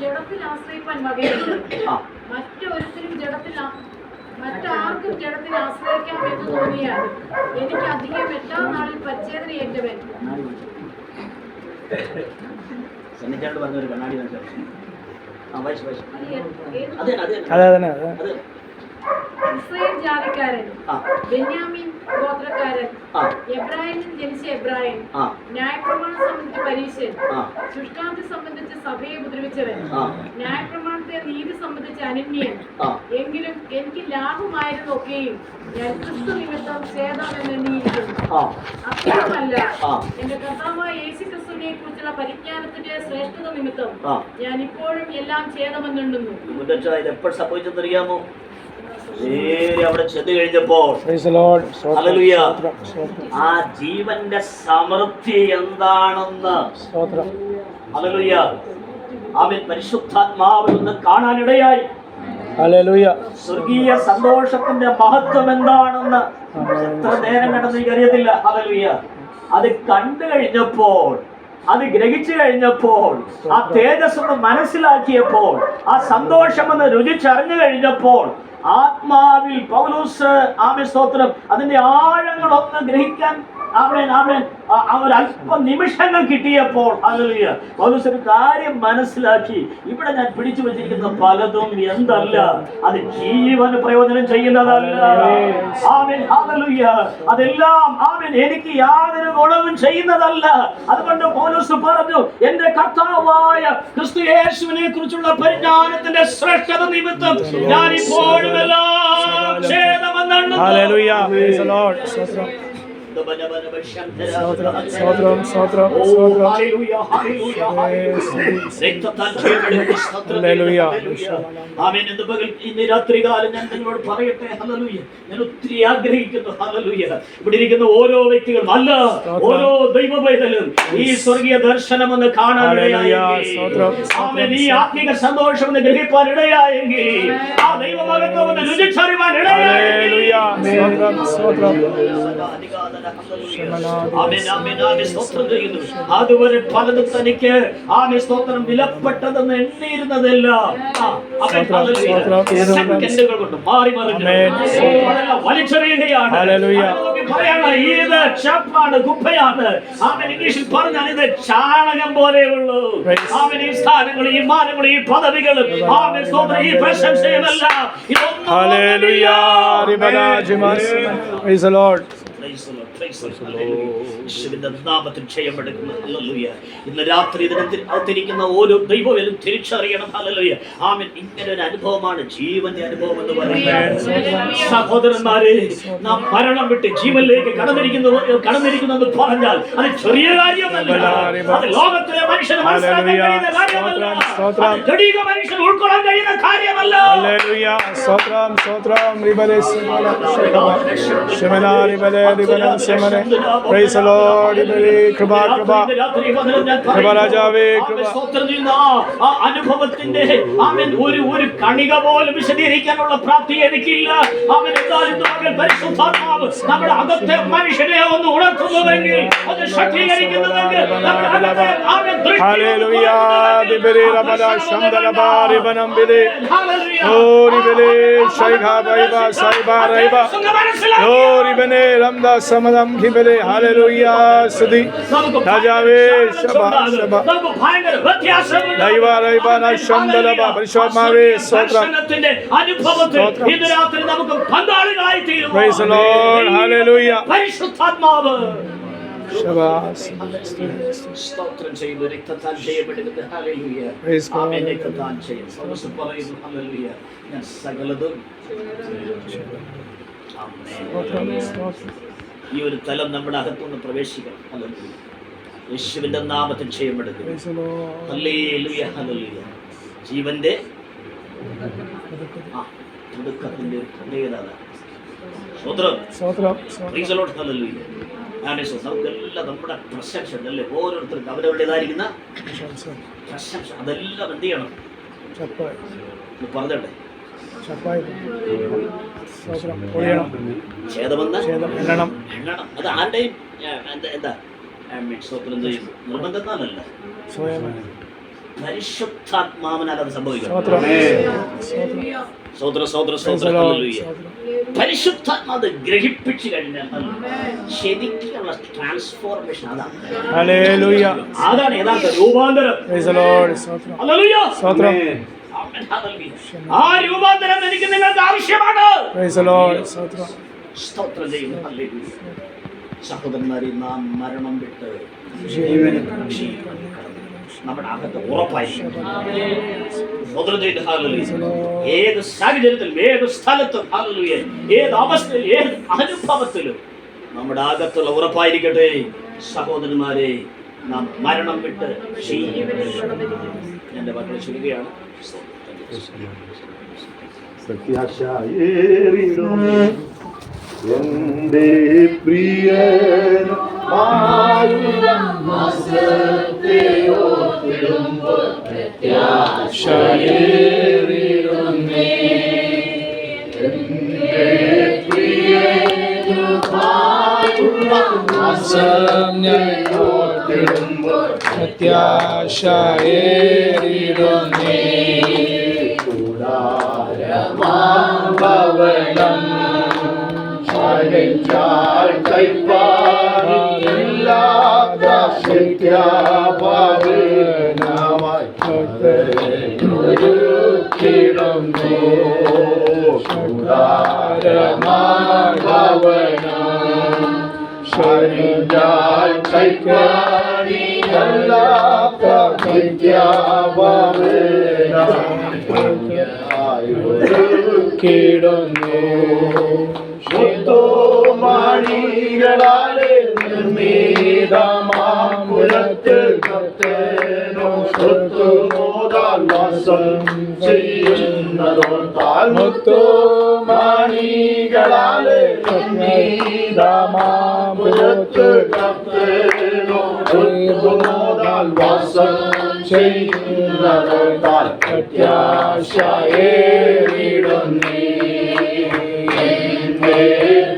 ജഡത്തിൽ ആശ്രയിപ്പാൻ വകയുണ്ട്. ആ. മറ്റാർക്കും ജഡത്തിൽ ആശ്രയിക്കാമെന്ന് തോന്നിയാൽ എനിക്ക് അധികം 8-ാം നാളിൽ പരിച്ഛേദനയേറ്റവൻ. സന്നിധാനത്ത് പറഞ്ഞൊരു കണ്ണാടി ഇസ്രായേൽ ജാതിക്കാരൻ, ബെന്യാമീൻ ഗോത്രക്കാരൻ, എബ്രാഹിമിൽ ജനിച്ച എബ്രാഹിം, ന്യായപ്രമാണം സംബന്ധിച്ച പരീശൻ, ശുഷ്കാന്തി സംബന്ധിച്ച് സഭയെ ഉപദ്രവിച്ചവൻ, ന്യായപ്രമാണത്തെ നീതി സംബന്ധിച്ച അനന്യൻ, എങ്കിലും എനിക്ക് ലാഭമായിരുന്നൊക്കെയും ഞാൻ ക്രിസ്തു നിമിത്തം ഛേദമെന്ന് എണ്ണിയിരിക്കുന്നു. അത്രയുമല്ല, എന്റെ കർത്താവായ യേശു ക്രിസ്തുവിനെ കുറിച്ചുള്ള പരിജ്ഞാനത്തിന്റെ ശ്രേഷ്ഠത നിമിത്തം ഞാൻ ഇപ്പോഴും എല്ലാം ഛേദമെന്നുണ്ടെന്നു. എപ്പോൾ സംഭവിച്ചെന്നറിയാമോ? അവിടെ ചെന്ന് കഴിഞ്ഞപ്പോൾ ആ ജീവന്റെ സമൃദ്ധി എന്താണെന്ന് അവൻ പരിശുദ്ധാത്മാവിൽ നിന്ന് കാണാനിടയായി. സ്വർഗീയ സന്തോഷത്തിന്റെ മഹത്വം എന്താണെന്ന് എത്ര നേരം കണ്ടെന്ന് എനിക്കറിയത്തില്ല. ഹല്ലേലൂയ. അത് കണ്ടു കഴിഞ്ഞപ്പോൾ, അത് ഗ്രഹിച്ചു കഴിഞ്ഞപ്പോൾ, ആ തേജസ് ഒന്ന് മനസ്സിലാക്കിയപ്പോൾ, ആ സന്തോഷമെന്ന് രുചിച്ചറിഞ്ഞു കഴിഞ്ഞപ്പോൾ ആത്മാവിൽ പൗലോസ് ആമേൻ സ്തോത്രം അതിന്റെ ആഴങ്ങളൊന്ന് ഗ്രഹിക്കാൻ ഒരല്പ നിമിഷങ്ങൾ കിട്ടിയപ്പോൾ ഹല്ലേലൂയ പൗലോസ് ഒരു കാര്യം മനസ്സിലാക്കി. ഇവിടെ ഞാൻ പിടിച്ചു വെച്ചിരിക്കുന്ന പലതും എന്തല്ല, അത് ജീവന് പ്രയോജനം ചെയ്യുന്നതല്ല. ആമേൻ. ഹല്ലേലൂയ. അതെല്ലാം ആമേൻ എനിക്ക് യാതൊരു ഗുണവും ചെയ്യുന്നതല്ല. അതുകൊണ്ട് പൗലോസ് പറഞ്ഞു, എന്റെ കർത്താവായ ക്രിസ്തു യേശുവിനെ കുറിച്ചുള്ള പരിജ്ഞാനത്തിന്റെ ശ്രേഷ്ഠത നിമിത്തം ഞാൻ ഇപ്പോഴും എല്ലാം ഛേദമെന്നാണ്. ഹല്ലേലൂയ. Praise the Lord. ഇന്ന് രാത്രികാലം ഞാൻ നിങ്ങളോട് പറയട്ടെ, ഹല്ലേലൂയ, ഞാൻ ഒത്തിരി ആഗ്രഹിക്കുന്നു. ഹല്ലേലൂയ. ഇവിടെ ഇരിക്കുന്ന ഓരോ വ്യക്തികളും അല്ല ഓരോ ദൈവപൈതലും ഈ സ്വർഗീയ ദർശനമെന്ന് കാണാനിടയായെങ്കിൽ, ഈ ആത്മീക സന്തോഷമെന്ന് ഗ്രഹിപ്പാൻ ഇടയായെങ്കിൽ, ആ ദൈവമഹത്വമെന്ന് രുചിച്ചറിവാൻ ഇടയായെങ്കിൽ, അതുവരെ പലതും തനിക്ക് ആമേ സ്തോത്രം വിലപ്പെട്ടതെന്ന് എണ്ണിയിരുന്നതല്ല സെക്കൻഡുകൾ കൊണ്ട് മാറി മറിഞ്ഞു വലിച്ചെറിയുകയാണ്. ഇത് ചപ്പാണ്, കുപ്പയാണ്. അവൻ ഇംഗ്ലീഷിൽ പറഞ്ഞാൽ ഇത് ചാണകം പോലെയുള്ളൂ. അവൻ ഈ സ്ഥാനങ്ങളും ഈ മാനങ്ങളും ഈ പദവികളും ആമേ സ്തോത്രം ഈ പ്രശംസയുമല്ല ഇന്ന് രാത്രി ഇതിനകത്തിരിക്കുന്ന ഓരോ ദൈവവും തിരിച്ചറിയണം. ഹല്ലേലൂയ. ആമേൻ. ഇങ്ങനെ ഒരു അനുഭവമാണ് ജീവന്റെ അനുഭവം എന്ന് പറയുന്നത്. സഹോദരന്മാരെ, നാം മരണം വിട്ട് ജീവനിലേക്ക് കടന്നിരിക്കുന്നു എന്ന് പറഞ്ഞാൽ അത് ചെറിയ കാര്യമല്ല. അത് ലോകത്തിലെ മനുഷ്യന് മനസ്സിലാക്കാൻ കഴിയുന്ന കാര്യമല്ല. ജഡിക മനുഷ്യന് ഉൾക്കൊള്ളാൻ കഴിയുന്ന കാര്യമല്ല. ഹല്ലേലൂയ. സ്തോത്രം സ്തോത്രം. ദിവനം സമനെ. Praise the Lord. കൃപ കൃപ കൃപ രാജാവേ കൃപ. ആ അനുഭവത്തിന്റെ അവൻ ഒരു കണിക പോലും വിശദീകരിക്കാനുള്ള പ്രാപ്തി എനിക്കില്ല. അവൻ എന്തായാലും പരിശുദ്ധാത്മാവ് നമ്മുടെ അകത്തെ മനുഷ്യനെ ഒന്ന് ഉണർത്തുന്നുവെങ്കിൽ, അത് ശക്തീകരിക്കുന്നുവെങ്കിൽ Hallelujah. Dibiri rabada shandala bari banam bili. Glory bili shaikha baiba saiba raiba. Glory bene ramda samadam khibili. Hallelujah. Sudi. Rajave shaba shaba. Daiva raiba na shandala ba. Parishwatmave sotra. Praise the Lord. Hallelujah. പരിശുദ്ധാത്മാവ് Shabbat. സ്തോത്രം ചെയ്യുന്നു. രക്തത്താൽ ചെയ്യപ്പെടുന്നത്. Hallelujah. Praise God. ആമേൻ. രക്തത്താൽ ചെയ്യുന്നു. സൗസ് പറയുന്നു. Hallelujah. ഞാൻ സകലതും ആമേൻ. ഈ ഒരു തലം നമ്മുടെ അകത്തുനിന്ന് പ്രവേശിക്കണം. ഹല്ലേലൂയ. യേശുവിന്റെ നാമത്തിൽ ചെയ്യപ്പെടുന്നു. Praise the Lord. Hallelujah. Hallelujah. ജീവന്റെ തുടക്കത്തിന്റെ പ്രത്യേകത. സ്തോത്രം. Sotram. Praise the Lord. Hallelujah. നമുക്കെല്ലാം നമ്മുടെ പ്രശംസ അല്ലേ, ഓരോരുത്തർക്കും അവരവരുടേതായിരിക്കുന്ന പ്രശംസ അതെല്ലാം എന്ത് ചെയ്യണം പറഞ്ഞേ. എണ്ണണം. അത് ആരുടെയും എന്താ സ്തോത്രം ചെയ്യുന്നു നിർബന്ധത്താലല്ല, പരിശുദ്ധാത്മാവിനാൽ അത് സംഭവിക്കണം. പരിശുദ്ധാത്മാവ് ഗ്രഹിപ്പിച്ചു കഴിഞ്ഞാൽ ശരിക്കുള്ള ട്രാൻസ്ഫോർമേഷൻ അതാണ്. അതാണ് യഥാർത്ഥ രൂപാന്തരം. ആ രൂപാന്തരം എനിക്ക് നിങ്ങൾക്ക് ആവശ്യമാണ്. സ്തോത്രം ചെയ്യുന്നു. സഹോദരന്മാരെ, നാം മരണം വിട്ട് നമ്മുടെ അകത്ത് ഉറപ്പായിരിക്കും. ഏത് സാഹചര്യത്തിലും, ഏത് സ്ഥലത്തും, ഏത് അവസ്ഥയിലും, ഏത് അനുഭവത്തിലും നമ്മുടെ അകത്തുള്ള ഉറപ്പായിരിക്കട്ടെ. സഹോദരന്മാരെ, നാം മരണം വിട്ട് എന്റെ മക്കളെ ചുരുകയാണ്. എന്റെ പ്രിയനോർത്തിടുമ്പോൾ പ്രത്യാശയേറിടുന്നേ. എന്റെ പ്രിയനുമായുള്ള വാസം ഞാൻ ഓർത്തിടുമ്പോൾ പ്രത്യാശയേറിടുന്നേ. കൂടാരമാവണം കൈപ്പാടില്ലാത്ത ശക്തിയാപാവനമായി ഒരുക്കിടുന്നു. കൂടാരമാവനം ശരിയാൽ കൈപ്പാടിയല്ലാത്ത ശക്തിയാപാവനമായി ഒരുക്കിടുന്നു. മണികളാലെ നിർമ്മിതമാകുലത്ത് കർത്തനോ സ്വത്തുമോദാൽ വാസം ചെയ്യുന്നതോർത്താൽ മുത്തുമണികളാലെ നിർമ്മിതമാകുലത്ത് കർത്തനോ സ്വത്തുമോദാൽ വാസം ചെയ്യുന്നതോർത്താൽ പ്രത്യാശയേറിടുന്നേ.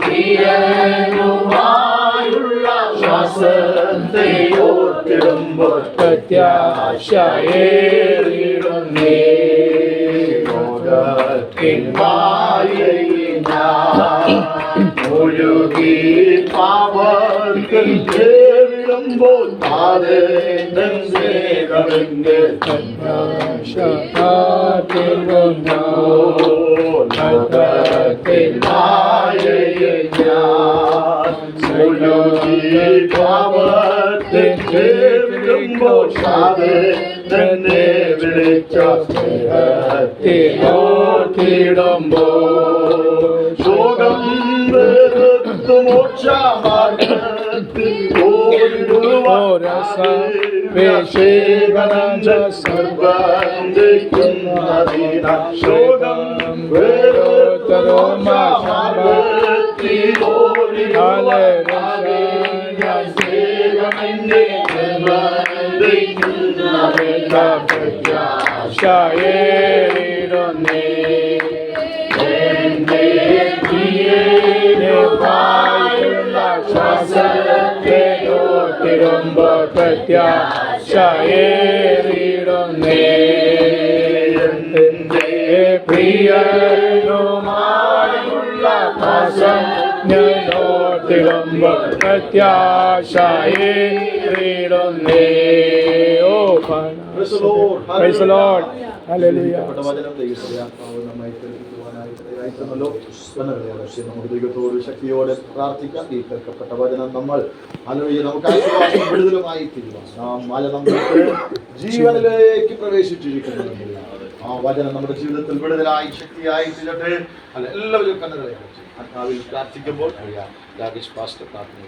പ്രിയനുമായുള്ള ശ്വാസത്തെ ഓർത്തിടുമ്പോൾ പ്രത്യാശയേറിടുന്നേ. ലോകത്തിൻ മായയിൽ ഞാൻ ഒഴുകി പാപത്തിൽ വിടുമ്പോൾ താരേതൻ സ്നേഹമെന്റെ ലോകത്തിൻ മായയിൽ ഞാൻ ഒഴുകി പാപത്തിൽ വിടുമ്പോൾ താരേതനെ വിളിച്ച സ്നേഹത്തെ ഓർത്തിടുമ്പോൾ ശോകം വെറുത്തു മോക്ഷമാർഗത്തിൽ സർവന്ധിക്കുന്നതിന ശോകം വെറുത്തു മോക്ഷമാർഗത്തിൽ പ്രിയനുമായുള്ള പാസം ഞാനോർത്തിടുമ്പോൾ പ്രത്യാശയേറിടുന്നേ. ഓ Praise the Lord. Praise the Lord. Hallelujah. വചനം ദൈവത്തിന്റെ ആത്മാവ് നമ്മെ കേൾപ്പിക്കുവാനായിട്ട് ഇടയായിത്തന്നല്ലോ. നമുക്ക് ദൈവത്തോട് ശക്തിയോടെ പ്രാർത്ഥിക്കാം. ഈ കേൾക്കപ്പെട്ട വചനം നമ്മൾ നമുക്ക് ആശ്വാസം വിടുതലുമായി തീരുവാൻ നാം വചനം ജീവനിലേക്ക് പ്രവേശിച്ചിരിക്കുന്നുണ്ടെങ്കിൽ ആ വചനം നമ്മുടെ ജീവിതത്തിൽ വിടുതലായി ശക്തിയായി തീരട്ടെ. അല്ല, എല്ലാവരും കണ്ണുകളെ ആത്മാവിൽ പ്രാർത്ഥിക്കുമ്പോൾ രാകേഷ് പാസ്റ്റർ പ്രാർത്ഥന.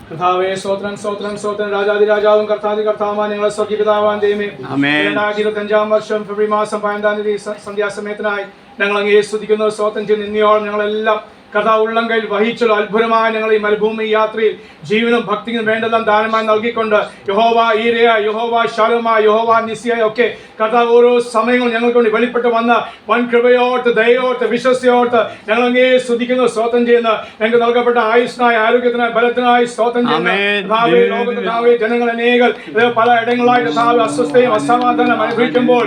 കർത്താവേ, സ്തോത്രം സ്തോത്രം സ്തോത്രം. രാജാതിരാജാവും കർത്താതി കർത്താവാൻ ഞങ്ങളെ സ്വർഗീയപിതാവാൻ ദൈവമേ, 2025 വർഷം ഫെബ്രുവരി മാസം 15 തീയതി സന്ധ്യാസമയത്തിനായി ഞങ്ങൾ അങ്ങയെ സ്തുതിക്കുന്നു, സ്തോത്രം ചെയ്യുന്നു. ഇന്നിയോളം ഞങ്ങളെല്ലാം കർത്താവ് ഉള്ളം കയ്യിൽ വഹിച്ചല്ലോ. അത്ഭുതമായി ഞങ്ങൾ ഈ മരുഭൂമി യാത്രയിൽ ജീവനും ഭക്തിക്കും വേണ്ടതെല്ലാം ദാനമായി നൽകിക്കൊണ്ട് യഹോവ ഈരയ, യഹോവ ശലോമ, യഹോവ നിസിയ ഒക്കെ കർത്താവ് ഓരോ സമയങ്ങളും ഞങ്ങൾക്ക് വേണ്ടി വെളിപ്പെട്ട് വന്ന വൻ കൃപയോർത്ത് ദയോർത്ത് വിശ്വസ്തയോർത്ത് ഞങ്ങൾ അങ്ങേ സ്തുതിക്കുന്നു, സ്തോത്രം ചെയ്യുന്നു. ഞങ്ങൾക്ക് നൽകപ്പെട്ട ആയുസ്സിനായി, ആരോഗ്യത്തിനായി, ബലത്തിനായി സ്തോത്രം ചെയ്യുന്നു. ലോകത്ത് ജനങ്ങൾ അനേകം പല ഇടങ്ങളായിട്ട് അസ്വസ്ഥയും അസമാധാനം അനുഭവിക്കുമ്പോൾ,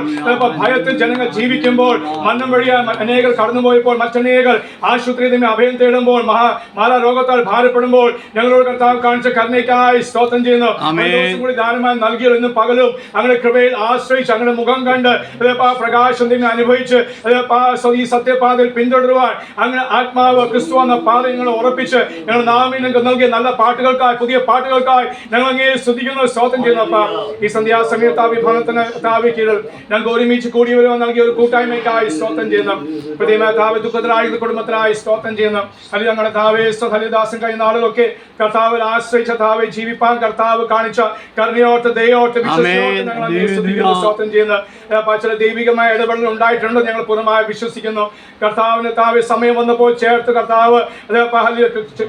ഭയത്തിൽ ജനങ്ങൾ ജീവിക്കുമ്പോൾ, മന്നം വഴിയായി അനേകർ കടന്നുപോയപ്പോൾ, മറ്റനേകർ ആശുപത്രിയിൽ അഭയം തേടുമ്പോൾ, മാരാരോഗത്താൽ ഭാരപ്പെടുമ്പോൾ ഞങ്ങളോട് കർത്താവ് കാണിച്ച കരുണയ്ക്കായി സ്തോത്രം ചെയ്യുന്നു. ദിവസം കൂടി ദാനമായി നൽകിയോ ഇന്നും പകലും അങ്ങനെ കൃപയിൽ ആശ്രയിച്ച് അങ്ങനെ മുഖം കണ്ട് പ്രകാശം തന്നെ അനുഭവിച്ച് ഈ സത്യപാതയിൽ പിന്തുടരുവാൻ അങ്ങനെ ആത്മാവ് ക്രിസ്തു എന്ന പാത ഞങ്ങൾ ഉറപ്പിച്ച് ഞങ്ങൾ നാമം ഞങ്ങൾക്ക് നൽകിയ നല്ല പാട്ടുകൾക്കായി, പുതിയ പാട്ടുകൾക്കായി ഞങ്ങൾ അങ്ങേ സ്തുതിക്കുന്നു, സ്തോത്രം ചെയ്യുന്നു. അപ്പ ഈ സന്ധ്യാസമയത്ത് ആ വിഭവത്തിന് താവി കീഴിൽ ഞങ്ങൾക്ക് ഒരുമിച്ച് കൂടി വരുവാൻ നൽകിയ ഒരു കൂട്ടായ്മയ്ക്കായി സ്തോത്രം ചെയ്യുന്നു. പ്രതിമ ദുഃഖത്തിനായി കുടുംബത്തിനായി സ്തോത്രം ചെയ്യുന്നു. അല്ലെങ്കിൽ ഞങ്ങളുടെ ഹരിദാസൻ കഴിഞ്ഞ നാളുകളൊക്കെ കർത്താവിൽ ആശ്രയിച്ച താവെ ജീവിപ്പാൻ കർത്താവ് കാണിച്ച കരുണയോർത്ത് ദയോർത്ത് വിശ്വസിയോർത്ത് ഞങ്ങൾ സ്തോത്രം ചെയ്യുന്നു. ചില ദൈവികമായ ഇടപെടൽ ഉണ്ടായിട്ടുണ്ട്, ഞങ്ങൾ പൂർണ്ണമായി വിശ്വസിക്കുന്നു. കർത്താവിന് താവെ സമയം വന്നപ്പോൾ ചേർത്ത് കർത്താവ്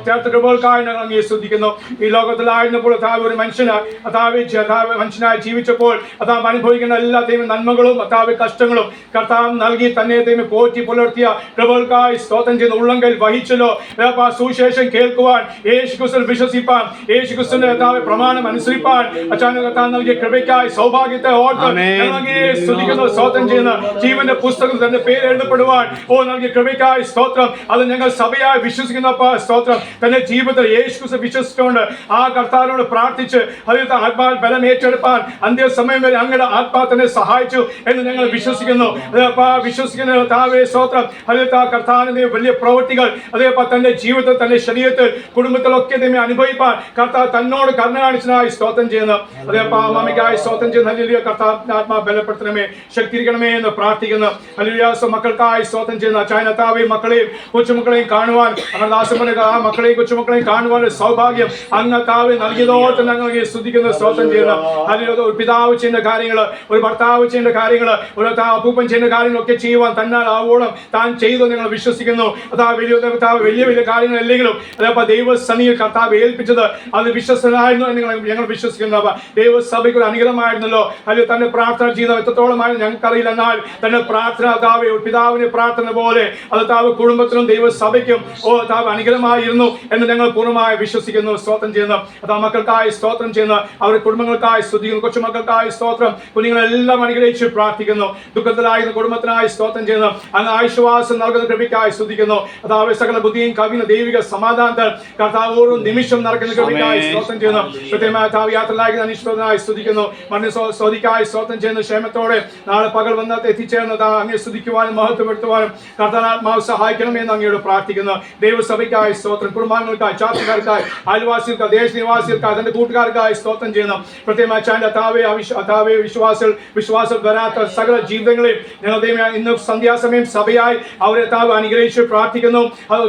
ചേർത്ത് കൃപകൾക്കായി ഞങ്ങൾ അങ്ങേ സ്തുതിക്കുന്നു. ഈ ലോകത്തിലായിരുന്നപ്പോൾ താവ് ഒരു മനുഷ്യനായി ജീവിച്ചപ്പോൾ അതാവ് അനുഭവിക്കുന്ന എല്ലാ ദൈവ നന്മകളും അതാവ് കഷ്ടങ്ങളും കർത്താവ് നൽകി തന്നെ ദൈവം പോറ്റി പുലർത്തിയ കൃപകൾക്കായി സ്തോത്രം ചെയ്യുന്നു. ഉള്ളങ്കയിൽ വഹിച്ചല്ലോ സുവിശേഷം കേൾക്കുവാൻ, യേശുക്രിസ്തുവിൽ വിശ്വസിപ്പാൻ, യേശുക്രിസ്തുവിന്റെ പ്രമാണം അനുസരിപ്പാൻ അച്ചാനക നൽകിയ കൃപയ്ക്കായി സൗഭാഗ്യത്തെ ഓർത്ത് സ്തുതിക്കുന്നു, സ്തോത്രം ചെയ്യുന്ന ജീവന്റെ പുസ്തകത്തിൽ തന്റെ പേര് എഴുതപ്പെടുവാൻ നൽകിയ കൃപയ്ക്കായി സ്തോത്രം. അത് ഞങ്ങൾ സഭയായി വിശ്വസിക്കുന്ന സ്തോത്രം. തന്റെ ജീവിതത്തിൽ യേശുക്രിസ്തു വിശ്വസിച്ചുകൊണ്ട് ആ കർത്താവിനോട് പ്രാർത്ഥിച്ച് അതിൽ ആത്മാവിൽ ബലം ഏറ്റെടുപ്പാൻ അന്ത്യസമയം വരെ അങ്ങയുടെ ആത്മാവ് തന്നെ സഹായിച്ചു എന്ന് ഞങ്ങൾ വിശ്വസിക്കുന്നു. വിശ്വസിക്കുന്ന താവേ സ്തോത്രം. അതിൽ കർത്താവിന്റെ വലിയ പ്രവൃത്തികൾ അതേപോലെ തന്റെ ജീവിതത്തിൽ, തന്റെ ശരീരത്തിൽ, കുടുംബത്തിലൊക്കെ തന്നെ അനുഭവിപ്പാൻ കർത്താവ് തന്നോട് കരുണ കാണിച്ചതായി സ്തോത്രം ചെയ്യുന്നു. അതേപോലെ അമ്മാമിക്കായി സ്തോത്രം ചെയ്യുന്ന ഹല്ലേലൂയ. കർത്താവ് ആത്മാ ബലപ്പെടുത്തണമേ, ശക്തീകരിക്കണമേ എന്ന് പ്രാർത്ഥിക്കുന്നു. ഹല്ലേലൂയ. മക്കൾക്കായി സ്തോത്രം ചെയ്യുന്ന ചൈനത്താവെയും മക്കളെയും കൊച്ചുമക്കളെയും കാണുവാൻ ദാസപ്പനെ ആ മക്കളെയും കൊച്ചുമക്കളെയും കാണുവാൻ സൗഭാഗ്യം അങ്ങ് താവെ നൽകിയതോട്ട് ഞങ്ങൾ സ്തുതിക്കുന്നു, സ്തോത്രം ചെയ്യുന്നു. ഹല്ലേലൂയ. ഒരു പിതാവ് ചെയ്യുന്ന കാര്യങ്ങൾ, ഒരു ഭർത്താവ് ചെയ്യുന്ന കാര്യങ്ങൾ, ഒരു അപ്പൂപ്പൻ ചെയ്യുന്ന കാര്യങ്ങളൊക്കെ ചെയ്യുവാൻ തന്നാൽ ആവോളം താൻ ചെയ്തു ഞങ്ങൾ വിശ്വസിക്കുന്നു. വലിയ വലിയ കാര്യങ്ങൾ അല്ലെങ്കിലും അതേപോലെ ദൈവസന്നിധിയിൽ കർത്താവ് ഏൽപ്പിച്ചത് അത് വിശ്വസനായിരുന്നു എന്ന് ഞങ്ങൾ വിശ്വസിക്കുന്നു. ദൈവസഭയ്ക്ക് ഒരു അനുഗ്രഹമായിരുന്നല്ലോ. അതിൽ തന്റെ പ്രാർത്ഥന ജീവിതം എത്രത്തോളമായിരുന്നു ഞങ്ങൾക്കറിയില്ല. എന്നാൽ തന്റെ പ്രാർത്ഥന പിതാവിന്റെ പ്രാർത്ഥന പോലെ അത് താവ് കുടുംബത്തിനും ദൈവസഭയ്ക്കും താവ് അനുഗ്രഹമായിരുന്നു എന്ന് ഞങ്ങൾ പൂർണ്ണമായി വിശ്വസിക്കുന്നു, സ്തോത്രം ചെയ്യുന്നു. അത് മക്കൾക്കായി സ്തോത്രം ചെയ്യുന്നു, അവരുടെ കുടുംബങ്ങൾക്കായി സ്തുതിക്കുന്നു, കൊച്ചുമക്കൾക്കായി സ്തോത്രം. കുഞ്ഞുങ്ങളെല്ലാം അനുഗ്രഹിച്ച് പ്രാർത്ഥിക്കുന്നു. ദുഃഖത്തിലായിരുന്ന കുടുംബത്തിനായി സ്തോത്രം ചെയ്യുന്നു. അങ്ങ് ആശ്വാസം നൽകുന്ന കൃപയ്ക്കായി സ്തുതിക്കുന്നു. അതാവ് സകല ബുദ്ധിയും കവിയുന്ന ദൈവിക സമാധാനത്തിൽ കർത്താവ് ഓരോ നിമിഷം നടക്കുന്ന കൃപയ്ക്കായി സ്തോത്രം ചെയ്യുന്നു. കൃത്യമായ താവ് യാത്രയിലായി അനിഷ്ടനായി സ്തുതിക്കുന്നു. മണ്ണിൽ സ്തുതിക്കായി സ്തോത്രം ചെയ്യുന്നു. ക്ഷേമത്തോടെ നാളെ പകൽ വന്ന് എത്തിച്ചേർന്ന് അങ്ങേ സ്തുതിക്കുവാനും മഹത്വപ്പെടുത്തുവാനും കർത്താത്മാവ് സഹായിക്കണമെന്ന് അങ്ങയോട് പ്രാർത്ഥിക്കുന്നു. ദൈവസഭയ്ക്കായി സ്തോത്രം. കുടുംബാംഗങ്ങൾക്കായി, ചാർച്ചക്കാർക്കായി, അയൽവാസികൾക്കായി, ദേശനിവാസികൾക്കായി, തന്റെ കൂട്ടുകാർക്കായി സ്തോത്രം ചെയ്യുന്നു. പ്രത്യേകമായി വിശ്വാസം വരാത്ത സകല ജീവിതങ്ങളെയും ഞങ്ങൾ ഇന്ന് സന്ധ്യാസമയം സഭയായി അവരെ താവ് അനുഗ്രഹിച്ച് പ്രാർത്ഥിക്കുന്നു.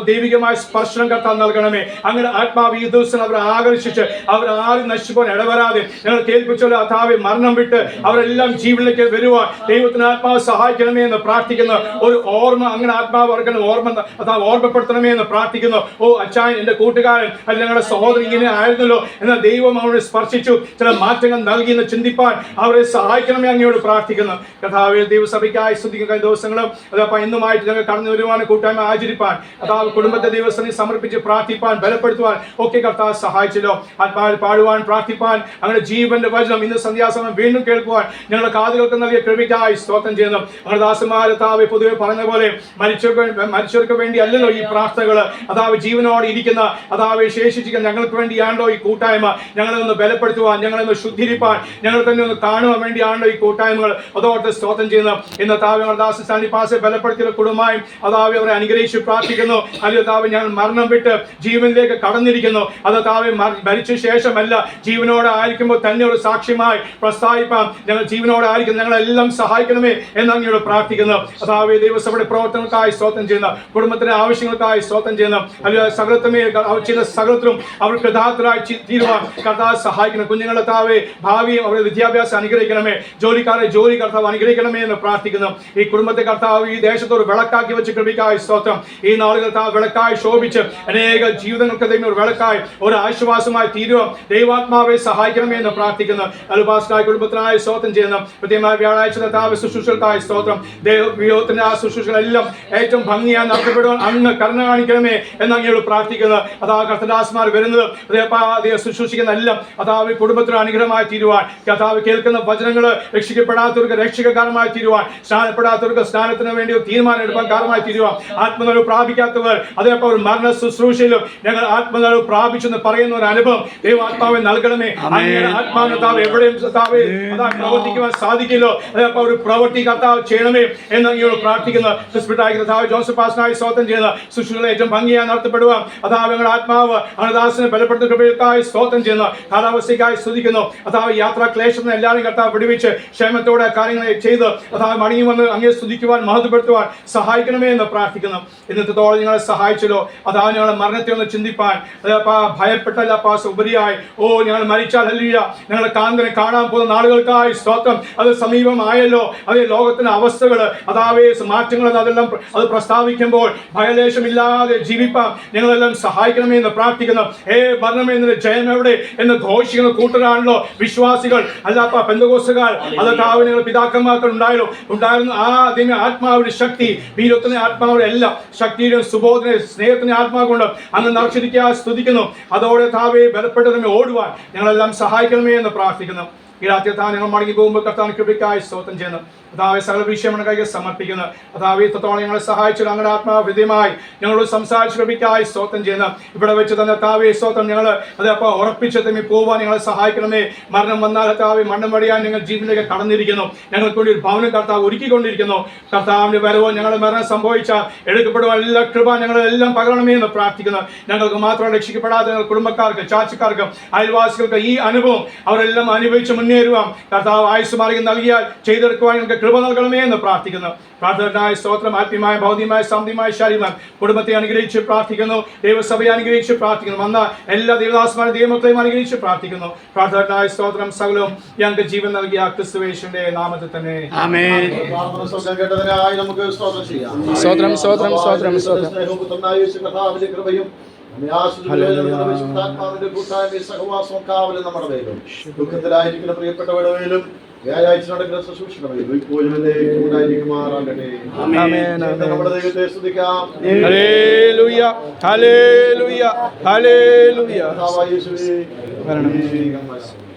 ദൈവികമായ സ്പർശനം കർത്താവ് നൽകണമേ. അങ്ങനെ ആത്മാവ് ഈ ദിവസം അവരെ ആകർഷിച്ച് അവർ ആരും നശിച്ചുപോകാൻ ഇടവരാതെ ഞങ്ങൾ കേൾപ്പിച്ചുള്ള കർത്താവെ മരണം വിട്ട് അവരെല്ലാം ജീവനിലേക്ക് വരുവാൻ ദൈവത്തിന് ആത്മാവ് സഹായിക്കണമേ എന്ന് പ്രാർത്ഥിക്കുന്നു. ഒരു ഓർമ്മ അങ്ങനെ ആത്മാവ് ഓർക്കണം, ഓർമ്മപ്പെടുത്തണമേ എന്ന് പ്രാർത്ഥിക്കുന്നു. ഓ അച്ചായൻ, എൻ്റെ കൂട്ടുകാരൻ അല്ലെങ്കിൽ ഞങ്ങളുടെ സഹോദരൻ ഇങ്ങനെ ആയിരുന്നല്ലോ, എന്നാൽ ദൈവം അവരെ സ്പർശിച്ചു, ചില മാറ്റങ്ങൾ നൽകി എന്ന് ചിന്തിപ്പാൻ അവരെ സഹായിക്കണമേ അങ്ങയോട് പ്രാർത്ഥിക്കുന്നു. കർത്താവേ, ദൈവസഭയ്ക്കായി സ്തുതിക്കുന്ന ദിവസങ്ങളും അതപ്പോൾ ഇന്നുമായിട്ട് ഞങ്ങൾ കടന്നു വരുവാൻ കൂട്ടായ്മ ആചരിപ്പാൻ കർത്താവ് കുടുംബത്തെ ദൈവസ്ഥനെ സമർപ്പിച്ച് പ്രാർത്ഥിപ്പാൻ ബലപ്പെടുത്തുവാൻ ഒക്കെ കർത്താവ് സഹായിച്ചല്ലോ. ആത്മാവിൽ പാടുവാൻ പ്രാർത്ഥിപ്പാൻ അങ്ങനെ ജീവന്റെ വചനം ഇന്ന് സന്ധ്യാസമയം വീണ്ടും കേൾക്കുവാൻ ഞങ്ങളുടെ കാതുകൾക്ക് നൽകിയ കൃപയ്ക്കായി സ്തോത്രം ചെയ്യുന്നു. ഞങ്ങളുടെ ദാസന്മാർ താവെ പൊതുവെ പറഞ്ഞ പോലെ മരിച്ചവർക്ക് വേണ്ടി അല്ലല്ലോ ഈ പ്രാർത്ഥനകൾ, അതാവ് ജീവനോട് ഇരിക്കുന്ന അതാവ് ശേഷിച്ചിരിക്കുന്ന ഞങ്ങൾക്ക് വേണ്ടിയാണല്ലോ ഈ കൂട്ടായ്മ. ഞങ്ങളെ ഒന്ന് ബലപ്പെടുത്തുവാൻ, ഞങ്ങളെ ഒന്ന് ശുദ്ധീകരിപ്പാൻ, ഞങ്ങൾ തന്നെ ഒന്ന് കാണുവാൻ വേണ്ടിയാണല്ലോ ഈ കൂട്ടായ്മകൾ. അതോർത്ത് സ്തോത്രം ചെയ്യുന്നു. ഇന്ന് താവ് ഞങ്ങളുടെ ദാസ സാന്നിപ്പാസെ ബലപ്പെടുത്തിയ കുടുംബമായും അതാവ് അവരെ അനുഗ്രഹിച്ച് പ്രാർത്ഥിക്കുന്നു. അല്ലയോ താവ്, ഞങ്ങൾ മരണം വിട്ട് ജീവനിലേക്ക് കടന്നിരിക്കുന്നു. അത് താവെ മരിച്ച ശേഷമല്ല, ജീവനോടെ ആയിരിക്കുമ്പോൾ തന്നെ ഒരു സാക്ഷ്യമായി പ്രസ്താവിപ്പാൻ ഞങ്ങൾ ജീവനോടെ ആയിരിക്കുന്നു. ഞങ്ങളെല്ലാം സഹായിക്കണമേ എന്ന് അങ്ങയോട് പ്രാർത്ഥിക്കുന്നു. അതാവെ ദൈവസഭയുടെ പ്രവർത്തനങ്ങൾക്കായി സ്തോത്രം ചെയ്യുന്ന, കുടുംബത്തിന്റെ ആവശ്യങ്ങൾക്കായി സ്തോത്രം ചെയ്യുന്ന, അല്ലയോ സകലത്തുമേ ചില സകലത്തിലും അവർ കൃതാർത്ഥരായി തീരുവാൻ കർത്താവ് സഹായിക്കണം. കുഞ്ഞുങ്ങളുടെ താവെ ഭാവിയും അവരുടെ വിദ്യാഭ്യാസം അനുഗ്രഹിക്കണമേ. ജോലിക്കാരെ ജോലി കർത്താവ് അനുഗ്രഹിക്കണമേ എന്ന് പ്രാർത്ഥിക്കുന്നു. ഈ കുടുംബത്തെ കർത്താവ് ഈ ദേശത്തോട് വിളക്കാക്കി വെച്ച് കൃപയ്ക്കായി സ്തോത്രം. ഈ നാളുകൾ കർത്താവ് വിളക്കായി ശോഭിച്ച് അനേക ജീവിതങ്ങൾക്ക് ഒരു വിളക്കായി ഒരു ആശ്വാസമായി തീരുവാൻ ദൈവാത്മാവെ സഹായിക്കണമേ എന്ന് പ്രാർത്ഥിക്കുന്നു. അലുപാസ്റ്റായ കുടുംബത്തിനായി സ്തോത്രം ചെയ്യുന്നു. പ്രത്യേകമായ വ്യാഴാഴ്ച കർത്താവ് ശുശ്രൂഷകൾക്കായി സ്തോത്രം. ദൈവത്തിന്റെ ആ ശുശ്രൂഷകളെല്ലാം ഏറ്റവും ഭംഗിയായി നടത്തപ്പെടുവാൻ അങ്ങ് കരുണ കാണിക്കണമേ എന്ന് അങ്ങയോട് പ്രാർത്ഥിക്കുന്നു. അതാ കർത്തദാസന്മാർ വരുന്നത് ശുശ്രൂഷിക്കുന്ന എല്ലാം അതാവ് കുടുംബത്തിന് അനുഗ്രഹമായി തീരുവാൻ, കർത്താവ് കേൾക്കുന്ന വചനങ്ങൾ രക്ഷിക്കപ്പെടാത്തവർക്ക് രക്ഷകകാരമായി തീരുവാൻ, സ്നാനപ്പെടാത്തവർക്ക് സ്നാനത്തിന് വേണ്ടി തീരുമാനം എടുക്കാൻ കാരണമായി തീരുവാൻ, ആത്മനിറവ് പ്രാപിക്കാത്തവർ അതേപോലെ ഒരു മരണ ശുശ്രൂഷയിലും ഞങ്ങൾ ആത്മനിറവ് പ്രാപിച്ചെന്ന് പറയുന്ന ഒരു അനുഭവം ദൈവാത്മാവെ നൽകണമേ. അങ്ങനെ ആത്മാവ് എവിടെയും പ്രവർത്തിക്കുവാൻ സാധിക്കില്ലോ, അതേപോലെ ഒരു പ്രവൃത്തി കർത്താവ് ചെയ്യണമേ എന്ന് അങ്ങയോട് പ്രാർത്ഥിക്കുന്നു. കർത്താവ് ജോസഫ് പാസ്റ്ററായി സ്തോത്രം ചെയ്യുന്ന ശുശ്രൂഷകളെ ഏറ്റവും ഭംഗിയായി നടത്തപ്പെടുവാൻ അതാവ് ഞങ്ങളുടെ ആത്മാവ് അനദാസിനെ ബലപ്പെടുത്തുന്ന കൃപയ്ക്കായി സ്തോത്രം ചെയ്യുന്നു. കാലാവസ്ഥയ്ക്കായി സ്തുതിക്കുന്നു. അതാവ് യാത്രാ ക്ലേശത്തിന് എല്ലാവരും കർത്താവ് വിടുവിച്ച് ക്ഷേമത്തോടെ കാര്യങ്ങളെ ചെയ്ത് അതാവ് മടങ്ങി വന്ന് അങ്ങേ സ്തുതിക്കുവാൻ മഹത്വപ്പെടുത്തുവാൻ സഹായിക്കണമേ എന്ന് പ്രാർത്ഥിക്കുന്നു. ഇന്നത്തോളം ഞങ്ങളെ സഹായിച്ചല്ലോ. അതാവ് ഞങ്ങളുടെ മരണത്തെ ഒന്ന് ചിന്തിപ്പാൻ ഭയപ്പെട്ടല്ല പാസ് ഉപരിയായി ഞങ്ങൾ മരിച്ചാൽ ഹല്ലേലൂയ ഞങ്ങളുടെ കാന്തനെ കാണാൻ പോകുന്ന നാളുകൾക്കായി സ്തോത്രം. അത് സമീപമായല്ലോ. അതേ ലോകത്തിന്റെ അവസ്ഥകൾ അതാവേ മാറ്റങ്ങൾ അതെല്ലാം അത് പ്രസ്താവിക്കുമ്പോൾ ഭയലേശമില്ലാതെ ജീവിപ്പാൻ ഞങ്ങളെല്ലാം സഹായിക്കണമേ എന്ന് പ്രാർത്ഥിക്കുന്നു. മരണമേ എന്നതിന്റെ ജയം എവിടെ എന്ന് ഘോഷിക്കുന്ന കൂട്ടരാണല്ലോ വിശ്വാസികൾ. അല്ലാത്ത പെന്തക്കോസ്തുകാർ അത് താവ് ഞങ്ങൾ പിതാക്കന്മാർക്ക് ഉണ്ടായിരുന്നു. ആ അതിന് ആത്മാവിന്റെ ശക്തി, വീരത്തിന്റെ ആത്മാവിന്റെ എല്ലാം ശക്തിയുടെ സുബോധന സ്നേഹത്തിന്റെ ആത്മാവ് കൊണ്ട് അങ്ങ് നിറച്ചിരിക്കാൻ സ്തുതിക്കുന്നു. അതോടെ താവെ ബലപ്പെട്ടതിനെ ഓടുവാൻ ഞങ്ങളെല്ലാം സഹായിക്കണമേ എന്ന് പ്രാർത്ഥിക്കുന്നു. ഈ രാത്രി താൻ ഞങ്ങൾ മടങ്ങി പോകുമ്പോൾ കർത്താവിന് കൃപയ്ക്കായി സ്തോത്രം ചെയ്യുന്നു. അതാവെ സകല വിഷയമാണ് കൈകൾ സമർപ്പിക്കുന്നു. അതാവെ ഇത്രത്തോളം ഞങ്ങളെ സഹായിച്ചു ഞങ്ങളുടെ ആത്മാവിദ്യമായി ഞങ്ങളോട് സംസാരിച്ച് കൃപയ്ക്കായി സ്തോത്രം ചെയ്യുന്നു. ഇവിടെ വെച്ച് തന്നെ താവെ സ്തോത്രം ഞങ്ങൾ അതപ്പോൾ ഉറപ്പിച്ച് തമ്മി പോവാൻ ഞങ്ങളെ സഹായിക്കണമേ. മരണം വന്നാൽ താവെ മണ്ണം വഴിയാൻ ഞങ്ങൾ ജീവനിലേക്ക് കടന്നിരിക്കുന്നു. ഞങ്ങൾക്ക് വേണ്ടി ഒരു ഭവനം കർത്താവ് ഒരുക്കിക്കൊണ്ടിരിക്കുന്നു. കർത്താവിന്റെ വരവോ ഞങ്ങളുടെ മരണം സംഭവിച്ചാൽ എടുക്കപ്പെടുവാൻ എല്ലാ കൃപ ഞങ്ങളെല്ലാം പകരണമേ എന്ന് പ്രാർത്ഥിക്കുന്നു. ഞങ്ങൾക്ക് മാത്രം രക്ഷിക്കപ്പെടാതെ ഞങ്ങൾ കുടുംബക്കാർക്ക്, ചാച്ചക്കാർക്കും, അയൽവാസികൾക്ക് ഈ അനുഭവം അവരെല്ലാം അനുഭവിച്ച് മുന്നേറുവാൻ കർത്താവ് ആയുസ് മാർഗം നൽകിയാൽ ചെയ്തെടുക്കുവാൻ ഞങ്ങൾക്ക് കൃപ നൽകണമേ എന്ന് പ്രാർത്ഥിക്കുന്നു. പ്രാർത്ഥനായ സ്തോത്രം. ആത്മീയമായ, ഭൗതികമായ, സാമ്പത്തികമായ, ശാരീരികമായ കുടുംബത്തെ അനുഗ്രഹിച്ച് പ്രാർത്ഥിക്കുന്നു. ദൈവസഭയെ അനുഗ്രഹിച്ച് പ്രാർത്ഥിക്കുന്നു. വന്ന എല്ലാ ദൈവദാസന്മാരും ദൈവമക്കളെയും അനുഗ്രഹിച്ച് പ്രാർത്ഥിക്കുന്നു. പ്രാർത്ഥനായ സ്തോത്രം. സകലവും ഞങ്ങൾക്ക് ജീവൻ നൽകിയ ക്രിസ്തുയേശുവിന്റെ നാമത്തിൽ തന്നെ ആമേൻ. കേട്ടതിനായി നമുക്ക് സ്തോത്രം ചെയ്യാം. സ്തോത്രം, സ്തോത്രം, സ്തോത്രം, സ്തോത്രം. കൃപയും സഹവാസവും കാവലും നമ്മുടെ മേലും, ദുഃഖത്തിലായിരിക്കുന്ന പ്രിയപ്പെട്ടവരുടെ മേലും, വ്യാഴാഴ്ച നടക്കുന്ന ശുശ്രൂഷണമേലും ഇപ്പോഴും ഉണ്ടായിരിക്കുമാറാകട്ടെ. നമ്മുടെ ദൈവത്തെ സ്തുതിക്കാം. ഹല്ലേലൂയ, ഹല്ലേലൂയ, ഹല്ലേലൂയ.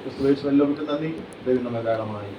ക്രിസ്തുയേശുവിൽ എല്ലാവർക്കും നന്ദി. ദൈവം നമ്മെ ധാരാളമായി